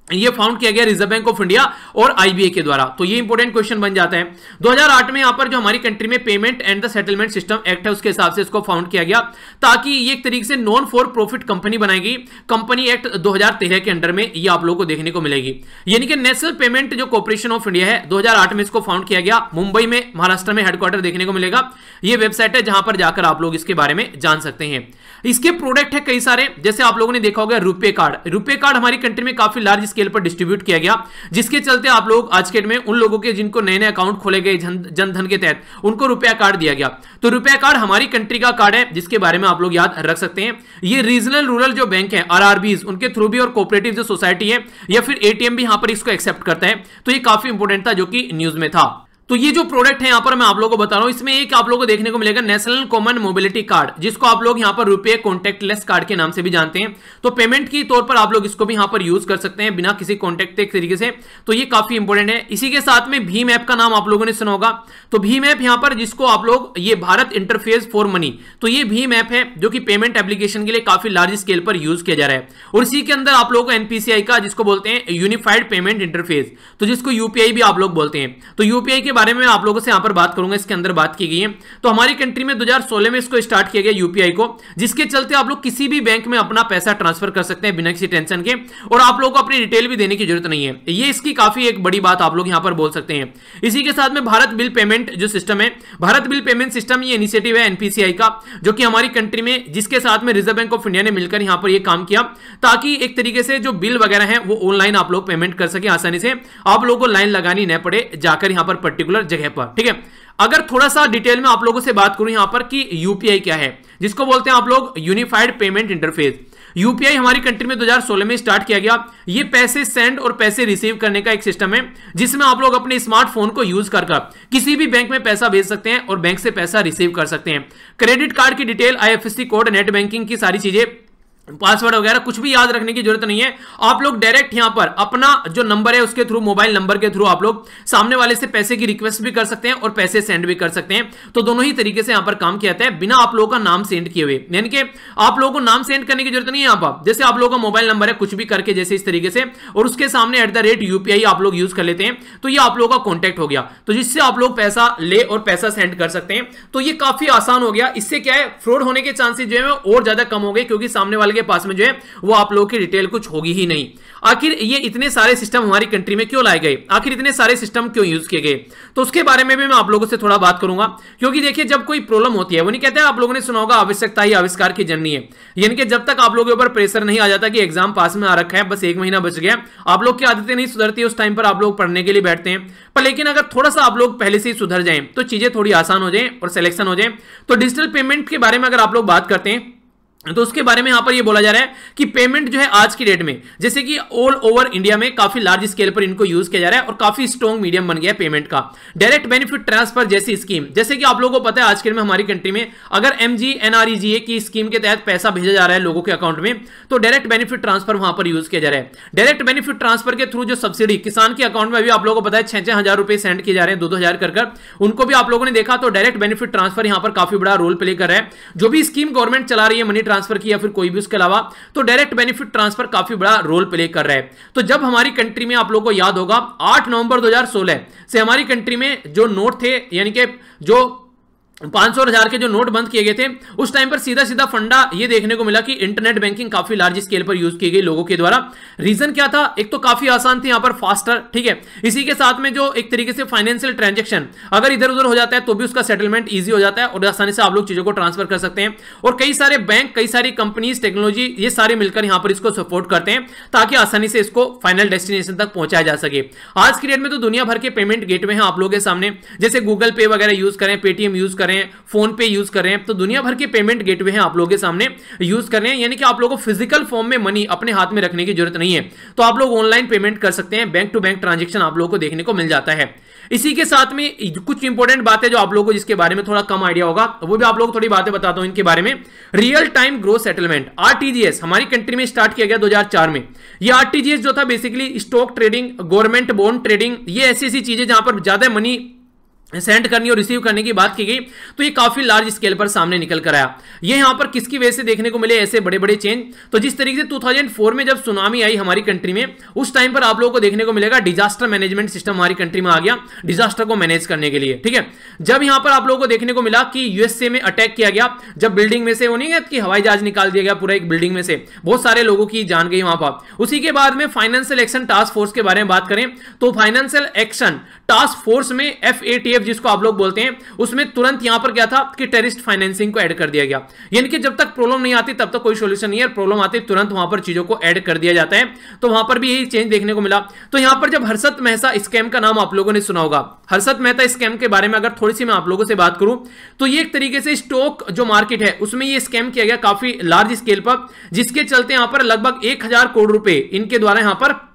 ये फाउंड किया गया रिजर्व बैंक ऑफ इंडिया और आईबीए के द्वारा। तो ये इंपॉर्टेंट क्वेश्चन बन जाता है। 2008 में यहां पर जो हमारी कंट्री में payment and the settlement system act है उसके हिसाब से इसको फाउंड किया गया, ताकि ये एक तरीके से नॉन फॉर प्रॉफिट कंपनी बनाएगी। कंपनी एक्ट 2013 के अंडर में ये आप लोगों को देखने को मिलेगी। यानी कि नेशनल पेमेंट जो कॉर्पोरेशन ऑफ इंडिया है 2008 में इसको फाउंड किया गया। मुंबई में, महाराष्ट्र में हेडक्वार्टर देखने को मिलेगा। ये वेबसाइट है जहां पर जाकर आप लोग इसके बारे में जान सकते हैं। इसके प्रोडक्ट है कई सारे, जैसे आप लोगों ने देखा होगा रुपे कार्ड। रुपे कार्ड हमारी कंट्री में काफी लार्ज स्केल पर डिस्ट्रीब्यूट किया गया, जिसके चलते आप लोग आज के डेट में उन लोगों के जिनको नए नए अकाउंट खोले गए जनधन के तहत, उनको रुपया कार्ड दिया गया। तो रुपया कार्ड हमारी कंट्री का कार्ड है, जिसके बारे में आप लोग याद रख सकते हैं। ये रीजनल रूरल जो बैंक है आरआरबीज, उनके थ्रू भी, और कोऑपरेटिव जो सोसाइटी है या फिर एटीएम भी यहां पर इसको एक्सेप्ट करता है। तो ये काफी इंपॉर्टेंट था जो कि न्यूज में था। तो ये जो प्रोडक्ट है यहां पर मैं आप लोगों को बता रहा हूं, इसमें एक आप लोगों को देखने को मिलेगा नेशनल कॉमन मोबिलिटी कार्ड, जिसको आप लोग यहां पर रुपए कॉन्टेक्टलेस कार्ड के नाम से भी जानते हैं। तो पेमेंट की तौर पर आप लोग इसको भी यहां पर यूज कर सकते हैं बिना किसी कॉन्टेक्ट के तरीके से। तो ये काफी इंपॉर्टेंट है। इसी के साथ में भीम ऐप का नाम आप लोगों ने सुना होगा। तो भीम ऐप यहां पर, जिसको आप लोग ये भारत इंटरफेस फॉर मनी, तो ये भीम ऐप है जो कि पेमेंट एप्लीकेशन के लिए काफी लार्ज स्केल पर यूज किया जा रहा है। और इसी के अंदर आप लोगों को एनपीसीआई का, जिसको बोलते हैं यूनिफाइड पेमेंट इंटरफेस, तो जिसको यूपीआई भी आप लोग बोलते हैं। तो यूपीआई के बारे में आप लोगों से पर बात करूंगा, इसके अंदर बात की गई है। तो हमारी कंट्री में 2016 में इसको स्टार्ट किया गया यूपीआई को, जिसके चलते आप लोग किसी भी बैंक में अपना पैसा ट्रांसफर कर सकते हैं बिना किसी टेंशन के, और आप लोगों को अपनी डिटेल भी देने की जरूरत नहीं है। ये इसकी काफी एक बड़ी बात आप लोग यहां पर बोल सकते हैं। इसी के साथ में भारत बिल पेमेंट जो सिस्टम है, भारत बिल पेमेंट सिस्टम, ये इनिशिएटिव है एनपीसीआई का, जो कि हमारी कंट्री में, जिसके साथ में रिजर्व बैंक ऑफ इंडिया ने मिलकर यहां पर ये काम किया, ताकि एक तरीके से जो बिल वगैरह है वो ऑनलाइन आप लोग पेमेंट कर सके आसानी से, आप लोगों को लाइन लगानी न पड़े जाकर यहां पर पर्टिकुलर जगह पर, ठीक है। अगर थोड़ा सा डिटेल में आप लोगों से बात करूं यहां पर कि यूपीआई क्या है, जिसको बोलते हैं आप लोग यूनिफाइड पेमेंट इंटरफेस। यूपीआई हमारी कंट्री में 2016 में स्टार्ट किया गया। ये पैसे सेंड और पैसे रिसीव करने का एक सिस्टम है, जिसमें आप लोग अपने स्मार्टफोन को यूज कर किसी भी बैंक में पैसा भेज सकते हैं और बैंक से पैसा रिसीव कर सकते हैं। क्रेडिट कार्ड की detail, IFSC code, net banking की सारी चीजें, पासवर्ड वगैरह कुछ भी याद रखने की जरूरत नहीं है। आप लोग डायरेक्ट यहां पर अपना जो नंबर है उसके थ्रू, मोबाइल नंबर के थ्रू आप लोग सामने वाले से पैसे की रिक्वेस्ट भी कर सकते हैं और पैसे सेंड भी कर सकते हैं। तो दोनों ही तरीके से यहां पर काम किया जाता है बिना आप लोगों का नाम सेंड किए हुए। यानी कि आप लोगों को नाम सेंड करने की जरूरत नहीं है। यहां पर जैसे आप लोगों का मोबाइल नंबर है कुछ भी करके, जैसे इस तरीके से, और उसके सामने @UPI आप लोग यूज कर लेते हैं, तो ये आप लोगों का कॉन्टैक्ट हो गया, तो जिससे आप लोग पैसा ले और पैसा सेंड कर सकते हैं। तो ये काफी आसान हो गया। इससे क्या है, फ्रॉड होने के चांसेस जो है और ज्यादा कम हो गए, क्योंकि सामने वाले के पास में जो है वो आप लोगों की डिटेल कुछ होगी ही नहीं। आखिर ये इतने सारे सिस्टम हमारी कंट्री में क्यों लाए गए, आखिर इतने सारे सिस्टम क्यों यूज किए गए, तो उसके बारे में भी मैं आप लोगों से थोड़ा बात करूंगा। क्योंकि देखिए, जब कोई प्रॉब्लम होती है, वो नहीं कहते, आप लोगों ने सुना होगा आवश्यकता ही आविष्कार की जननी है। यानी कि जब तक आप लोगों के ऊपर प्रेशर नहीं आ जाता कि एग्जाम पास में आ रखा है, बस 1 महीना बच गया, आप लोग की आदतें नहीं सुधरती, उस टाइम पर आप लोग पढ़ने के लिए बैठते हैं। पर लेकिन अगर थोड़ा सा आप लोग पहले से ही सुधर जाएं तो चीजें थोड़ी आसान हो जाएं और सिलेक्शन हो जाए। तो डिजिटल पेमेंट के बारे में अगर आप लोग बात करते हैं तो उसके बारे में यहां पर ये बोला जा रहा है कि पेमेंट जो है आज की डेट में, जैसे कि ऑल ओवर इंडिया में काफी लार्ज स्केल पर इनको यूज किया जा रहा है और काफी स्ट्रॉन्ग मीडियम बन गया है पेमेंट का। डायरेक्ट बेनिफिट ट्रांसफर जैसी स्कीम, जैसे कि आप लोगों को पता है आज के में हमारी कंट्री में अगर MGNREGA की स्कीम के तहत पैसा भेजा जा रहा है लोगों के अकाउंट में, तो डायरेक्ट बेनिफिट ट्रांसफर वहां पर यूज किया जा रहा है। डायरेक्ट बेनिफिट ट्रांसफर के थ्रू जो सब्सिडी किसान के अकाउंट में अभी आप लोगों को पता है 6-6 हजार रुपए सेंड किए जा रहे हैं, 2-2 हजार कर, उनको भी आप लोगों ने देखा। तो डायरेक्ट बेनिफिट ट्रांसफर यहां पर काफी बड़ा रोल प्ले कर रहा है। जो भी स्कीम गवर्नमेंट चला रही है मनी ट्रांसफर की या फिर कोई भी उसके अलावा, तो डायरेक्ट बेनिफिट ट्रांसफर काफी बड़ा रोल प्ले कर रहा है। तो जब हमारी कंट्री में, आप लोगों को याद होगा, 8 नवंबर 2016 से हमारी कंट्री में जो नोट थे, यानी कि जो 500 और 1000 के जो नोट बंद किए गए थे उस टाइम पर सीधा सीधा फंडा ये देखने को मिला कि इंटरनेट बैंकिंग काफी लार्ज स्केल पर यूज की गई लोगों के द्वारा। रीजन क्या था, एक तो काफी आसान थी, यहां पर फास्टर, ठीक है। इसी के साथ में जो एक तरीके से फाइनेंशियल ट्रांजैक्शन अगर इधर उधर हो जाता है तो भी उसका सेटलमेंट ईजी हो जाता है और आसानी से आप लोग चीजों को ट्रांसफर कर सकते हैं। और कई सारे बैंक, कई सारी कंपनीज, टेक्नोलॉजी, ये सारे मिलकर यहां पर इसको सपोर्ट करते हैं ताकि आसानी से इसको फाइनल डेस्टिनेशन तक पहुंचाया जा सके। आज की डेट में तो दुनिया भर के पेमेंट गेटवे हैं आप लोगों के सामने, जैसे गूगल पे वगैरह यूज करें, पेटीएम यूज करें, फोन पे यूज कर रहे हैं, तो दुनिया भर के पेमेंट गेटवे हैं आप लोगों के सामने यूज कर रहे हैं। यानी कि आप लोगों को फिजिकल फॉर्म में मनी अपने हाथ में रखने की जरूरत नहीं है, तो आप लोग ऑनलाइन पेमेंट कर सकते हैं। बैंक टू बैंक ट्रांजैक्शन आप लोगों को देखने को मिल जाता है। इसी के साथ में कुछ इंपॉर्टेंट बातें जो आप लोगों को जिसके बारे में थोड़ा कम आइडिया होगा, वो भी आप लोग थोड़ी बातें बताता हूं इनके बारे में। Real time gross settlement, RTGS, हमारी कंट्री में स्टार्ट किया गया 2004 में। ये आरटीजीएस जो था basically stock trading, government bond trading, ये ऐसी चीजें जहां पर ज्यादा मनी सेंड करनी और रिसीव करने की बात की गई, तो ये काफी लार्ज स्केल पर सामने निकल कर आया। ये यहां पर किसकी वजह से देखने को मिले ऐसे बड़े बड़े चेंज, तो जिस तरीके से 2004 में जब सुनामी आई हमारी कंट्री में, उस टाइम पर आप लोगों को देखने को मिलेगा डिजास्टर मैनेजमेंट सिस्टम हमारी कंट्री में आ गया, डिजास्टर को मैनेज करने के लिए, ठीक है। जब यहां पर आप लोगों को देखने को मिला कि यूएसए में अटैक किया गया, जब बिल्डिंग में से वो नहीं है कि हवाई जहाज निकाल दिया गया पूरा एक बिल्डिंग में से, बहुत सारे लोगों की जान गई वहां पर। उसी के बाद में फाइनेंशियल एक्शन टास्क फोर्स के बारे में बात करें तो फाइनेंशियल एक्शन टास्क फोर्स में FATF जिसको आप लोग बोलते हैं, उसमें तुरंत यहां पर क्या था कि टेररिस्ट फाइनेंसिंग को ऐड कर दिया गया। यानी कि जब तक प्रॉब्लम नहीं आती तब तक कोई सॉल्यूशन नहीं है, प्रॉब्लम आती तुरंत वहां पर चीजों को ऐड कर दिया जाता है। तो वहां पर भी यही चेंज देखने को मिला। तो यहां पर जब हर्षद मेहता स्कैम का नाम आप लोगों ने सुना होगा, हर्षद मेहता स्कैम के बारे में अगर थोड़ी सी मैं आप लोगों से बात करूं तो ये एक तरीके से स्टॉक जो मार्केट है उसमें ये स्कैम किया गया काफी लार्ज स्केल पर, जिसके चलते यहां पर लगभग 1000 करोड़ रुपए इनके द्वारा यहां पर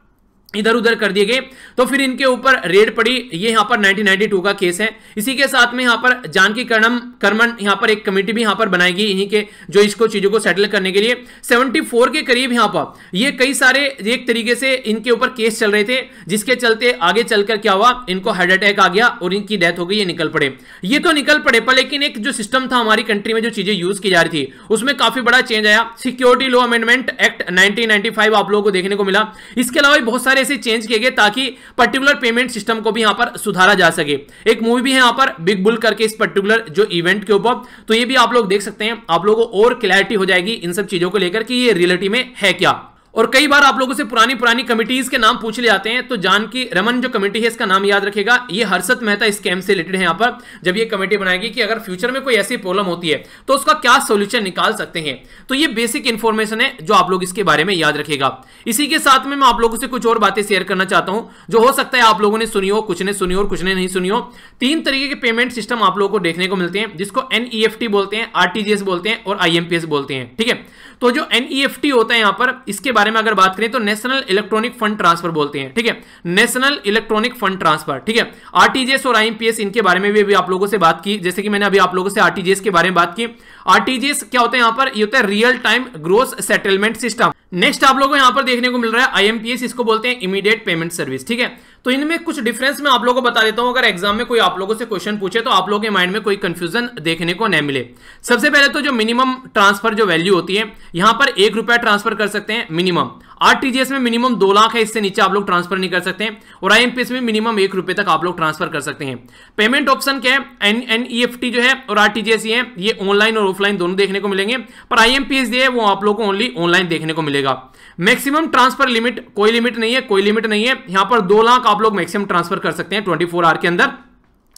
इधर उधर कर दिए गए। तो फिर इनके ऊपर रेड पड़ी। ये यहां पर 1992 का केस है। इसी के साथ में यहां पर जानकी कर्मन यहां पर एक कमेटी भी यहां पर बनाई गई इन्हीं के जो इसको चीजों को सेटल करने के लिए। 74 के करीब यहां पर ये कई सारे एक तरीके से इनके ऊपर केस चल रहे थे, जिसके चलते आगे चलकर क्या हुआ, इनको हार्ट अटैक आ गया और इनकी डेथ हो गई। ये निकल पड़े, ये तो निकल पड़े पर लेकिन एक जो सिस्टम था हमारी कंट्री में जो चीजें यूज की जा रही थी उसमें काफी बड़ा चेंज आया। सिक्योरिटी लॉ अमेंडमेंट एक्ट 1995 आप लोगों को देखने को मिला। इसके अलावा बहुत सारे ऐसे चेंज किए गए ताकि पर्टिकुलर पेमेंट सिस्टम को भी यहां पर सुधारा जा सके। एक मूवी भी है यहां पर बिग बुल करके इस पर्टिकुलर जो इवेंट के ऊपर, तो ये भी आप लोग देख सकते हैं। आप लोगों को और क्लैरिटी हो जाएगी इन सब चीजों को लेकर कि ये रियलिटी में है क्या। और कई बार आप लोगों से पुरानी कमिटीज के नाम पूछ ले जाते हैं, तो जानकी रमन जो कमेटी है इसका नाम याद रखेगा। ये हर्षद मेहता स्कैम से रिलेटेड है। यहां पर जब ये कमेटी बनाएगी कि अगर फ्यूचर में कोई ऐसी प्रॉब्लम होती है तो उसका क्या सोल्यूशन निकाल सकते हैं, तो ये बेसिक इंफॉर्मेशन है जो आप लोग इसके बारे में याद रखेगा। इसी के साथ में मैं आप लोगों से कुछ और बातें शेयर करना चाहता हूं जो हो सकता है आप लोगों ने सुनी हो, कुछ ने सुनी हो और कुछ ने नहीं सुनी हो। 3 तरीके के पेमेंट सिस्टम आप लोगों को देखने को मिलते हैं, जिसको NEFT बोलते हैं, RTGS बोलते हैं और IMPS बोलते हैं, ठीक है। तो जो NEFT होता है यहां पर, इसके बारे में अगर बात करें तो नेशनल इलेक्ट्रॉनिक फंड ट्रांसफर बोलते हैं, ठीक है, नेशनल इलेक्ट्रॉनिक फंड ट्रांसफर, ठीक है। RTGS और IMPS इनके बारे में भी आप लोगों से बात की, जैसे कि मैंने अभी आप लोगों से RTGS के बारे में बात की। RTGS क्या होता है यहां पर, ये होता है real time gross settlement system. Next आप लोगों को यहां पर देखने को मिल रहा है IMPS, इसको बोलते हैं इमीडिएट पेमेंट सर्विस, ठीक है। तो इनमें कुछ डिफरेंस मैं आप लोगों को बता देता हूं, अगर एग्जाम में कोई आप लोगों से क्वेश्चन पूछे तो आप लोगों के माइंड में कोई कंफ्यूजन देखने को न मिले। सबसे पहले तो जो मिनिमम ट्रांसफर जो वैल्यू होती है, यहां पर 1 रुपया ट्रांसफर कर सकते हैं मिनिमम। RTGS में मिनिमम 2 लाख है, इससे नीचे आप लोग ट्रांसफर नहीं कर सकते हैं। और IMPS में मिनिमम 1 रुपए तक आप लोग ट्रांसफर कर सकते हैं। पेमेंट ऑप्शन क्या है, NEFT जो है और RTGS ये ऑनलाइन और ऑफलाइन दोनों देखने को मिलेंगे, पर IMPS ये है वो आप लोग को ओनली ऑनलाइन देखने को मिलेगा। मैक्सिमम ट्रांसफर लिमिट, कोई लिमिट नहीं है, कोई लिमिट नहीं है। यहां पर 2 लाख आप लोग मैक्सिमम ट्रांसफर कर सकते हैं 24 आवर के अंदर।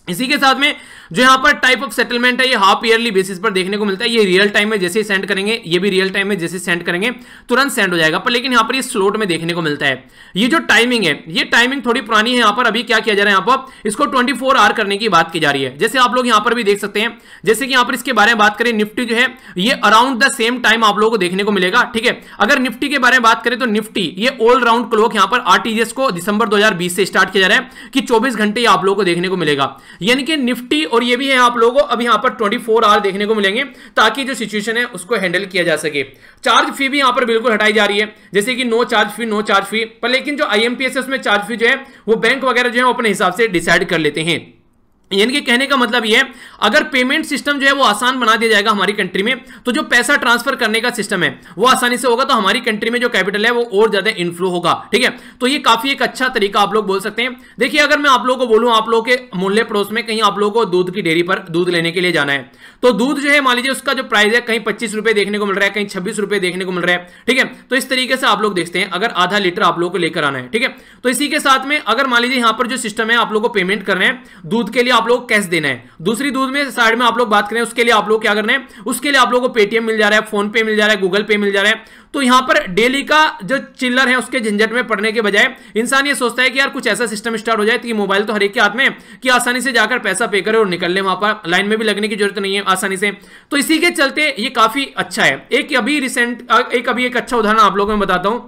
इसी के साथ में जो यहां पर टाइप ऑफ सेटलमेंट है, ये हाफ ईयरली बेसिस पर देखने को मिलता है। ये रियल टाइम में जैसे ही सेंड करेंगे, ये भी रियल टाइम में जैसे सेंड करेंगे तुरंत सेंड हो जाएगा, पर लेकिन यहां पर ये स्लॉट में देखने को मिलता है। ये जो टाइमिंग है, ये टाइमिंग थोड़ी पुरानी है। यहां पर अभी क्या किया जा रहा है, यहां पर इसको 24 आवर करने की बात की जा रही है। जैसे आप लोग यहां पर भी देख सकते हैं, जैसे कि यहां पर इसके बारे में बात करें, निफ्टी जो है ये अराउंड द सेम टाइम आप लोगों को देखने को मिलेगा, ठीक है। अगर निफ्टी के बारे में बात करें तो निफ्टी ये ऑल राउंड क्लॉक यहां पर RTGS को दिसंबर 2020 से स्टार्ट किया जा रहा है कि 24 घंटे आप लोगों को देखने को मिलेगा। यानी कि निफ्टी और ये भी है आप लोगों को अब यहां पर 24 आवर देखने को मिलेंगे, ताकि जो सिचुएशन है उसको हैंडल किया जा सके। चार्ज फी भी यहां पर बिल्कुल हटाई जा रही है, जैसे कि नो चार्ज फी, पर लेकिन जो IMPS है उसमें चार्ज फी जो है वो बैंक वगैरह जो है अपने हिसाब से डिसाइड कर लेते हैं। यानी कि कहने का मतलब ये है, अगर पेमेंट सिस्टम जो है वो आसान बना दिया जाएगा हमारी कंट्री में, तो जो पैसा ट्रांसफर करने का सिस्टम है वो आसानी से होगा, तो हमारी कंट्री में जो कैपिटल है वो और ज्यादा इनफ्लो होगा। ठीक है, तो ये काफी एक अच्छा तरीका आप लोग बोल सकते हैं। देखिए, अगर मैं आप लोगों को बोलूं, आप लोगों के मोहल्ले पड़ोस में कहीं आप लोगों को दूध की डेयरी पर दूध लेने के लिए जाना है, तो दूध जो है मान लीजिए उसका जो प्राइस है कहीं 25 रुपए देखने को मिल रहा है, कहीं 26 रुपए देखने को मिल रहा है। ठीक है, तो इस तरीके से आप लोग देखते हैं, अगर आधा लीटर आप लोगों को लेकर आना है। ठीक है, तो इसी के साथ में अगर मान लीजिए यहां पर जो सिस्टम है, आप लोगों को पेमेंट करना है, दूध के लिए आप लोग कैश देना है, दूसरी दूध में साइड में आप लोग बात करें, उसके लिए आप लोग क्या करना है, उसके लिए आप लोगों को पेटीएम मिल जा रहा है, फोन पे मिल जा रहा है, गूगल पे मिल जा रहा है। तो यहां पर डेली का जो चिल्लर है उसके झंझट में पड़ने के बजाय इंसान ये सोचता है कि यार कुछ ऐसा सिस्टम स्टार्ट हो जाए कि मोबाइल तो हर एक के हाथ में है कि आसानी से जाकर पैसा पे करे और निकल ले, वहां पर लाइन में भी लगने की जरूरत नहीं है आसानी से। तो इसी के चलते ये काफी अच्छा है। एक अभी एक अच्छा उदाहरण आप लोगों को मैं बताता हूं।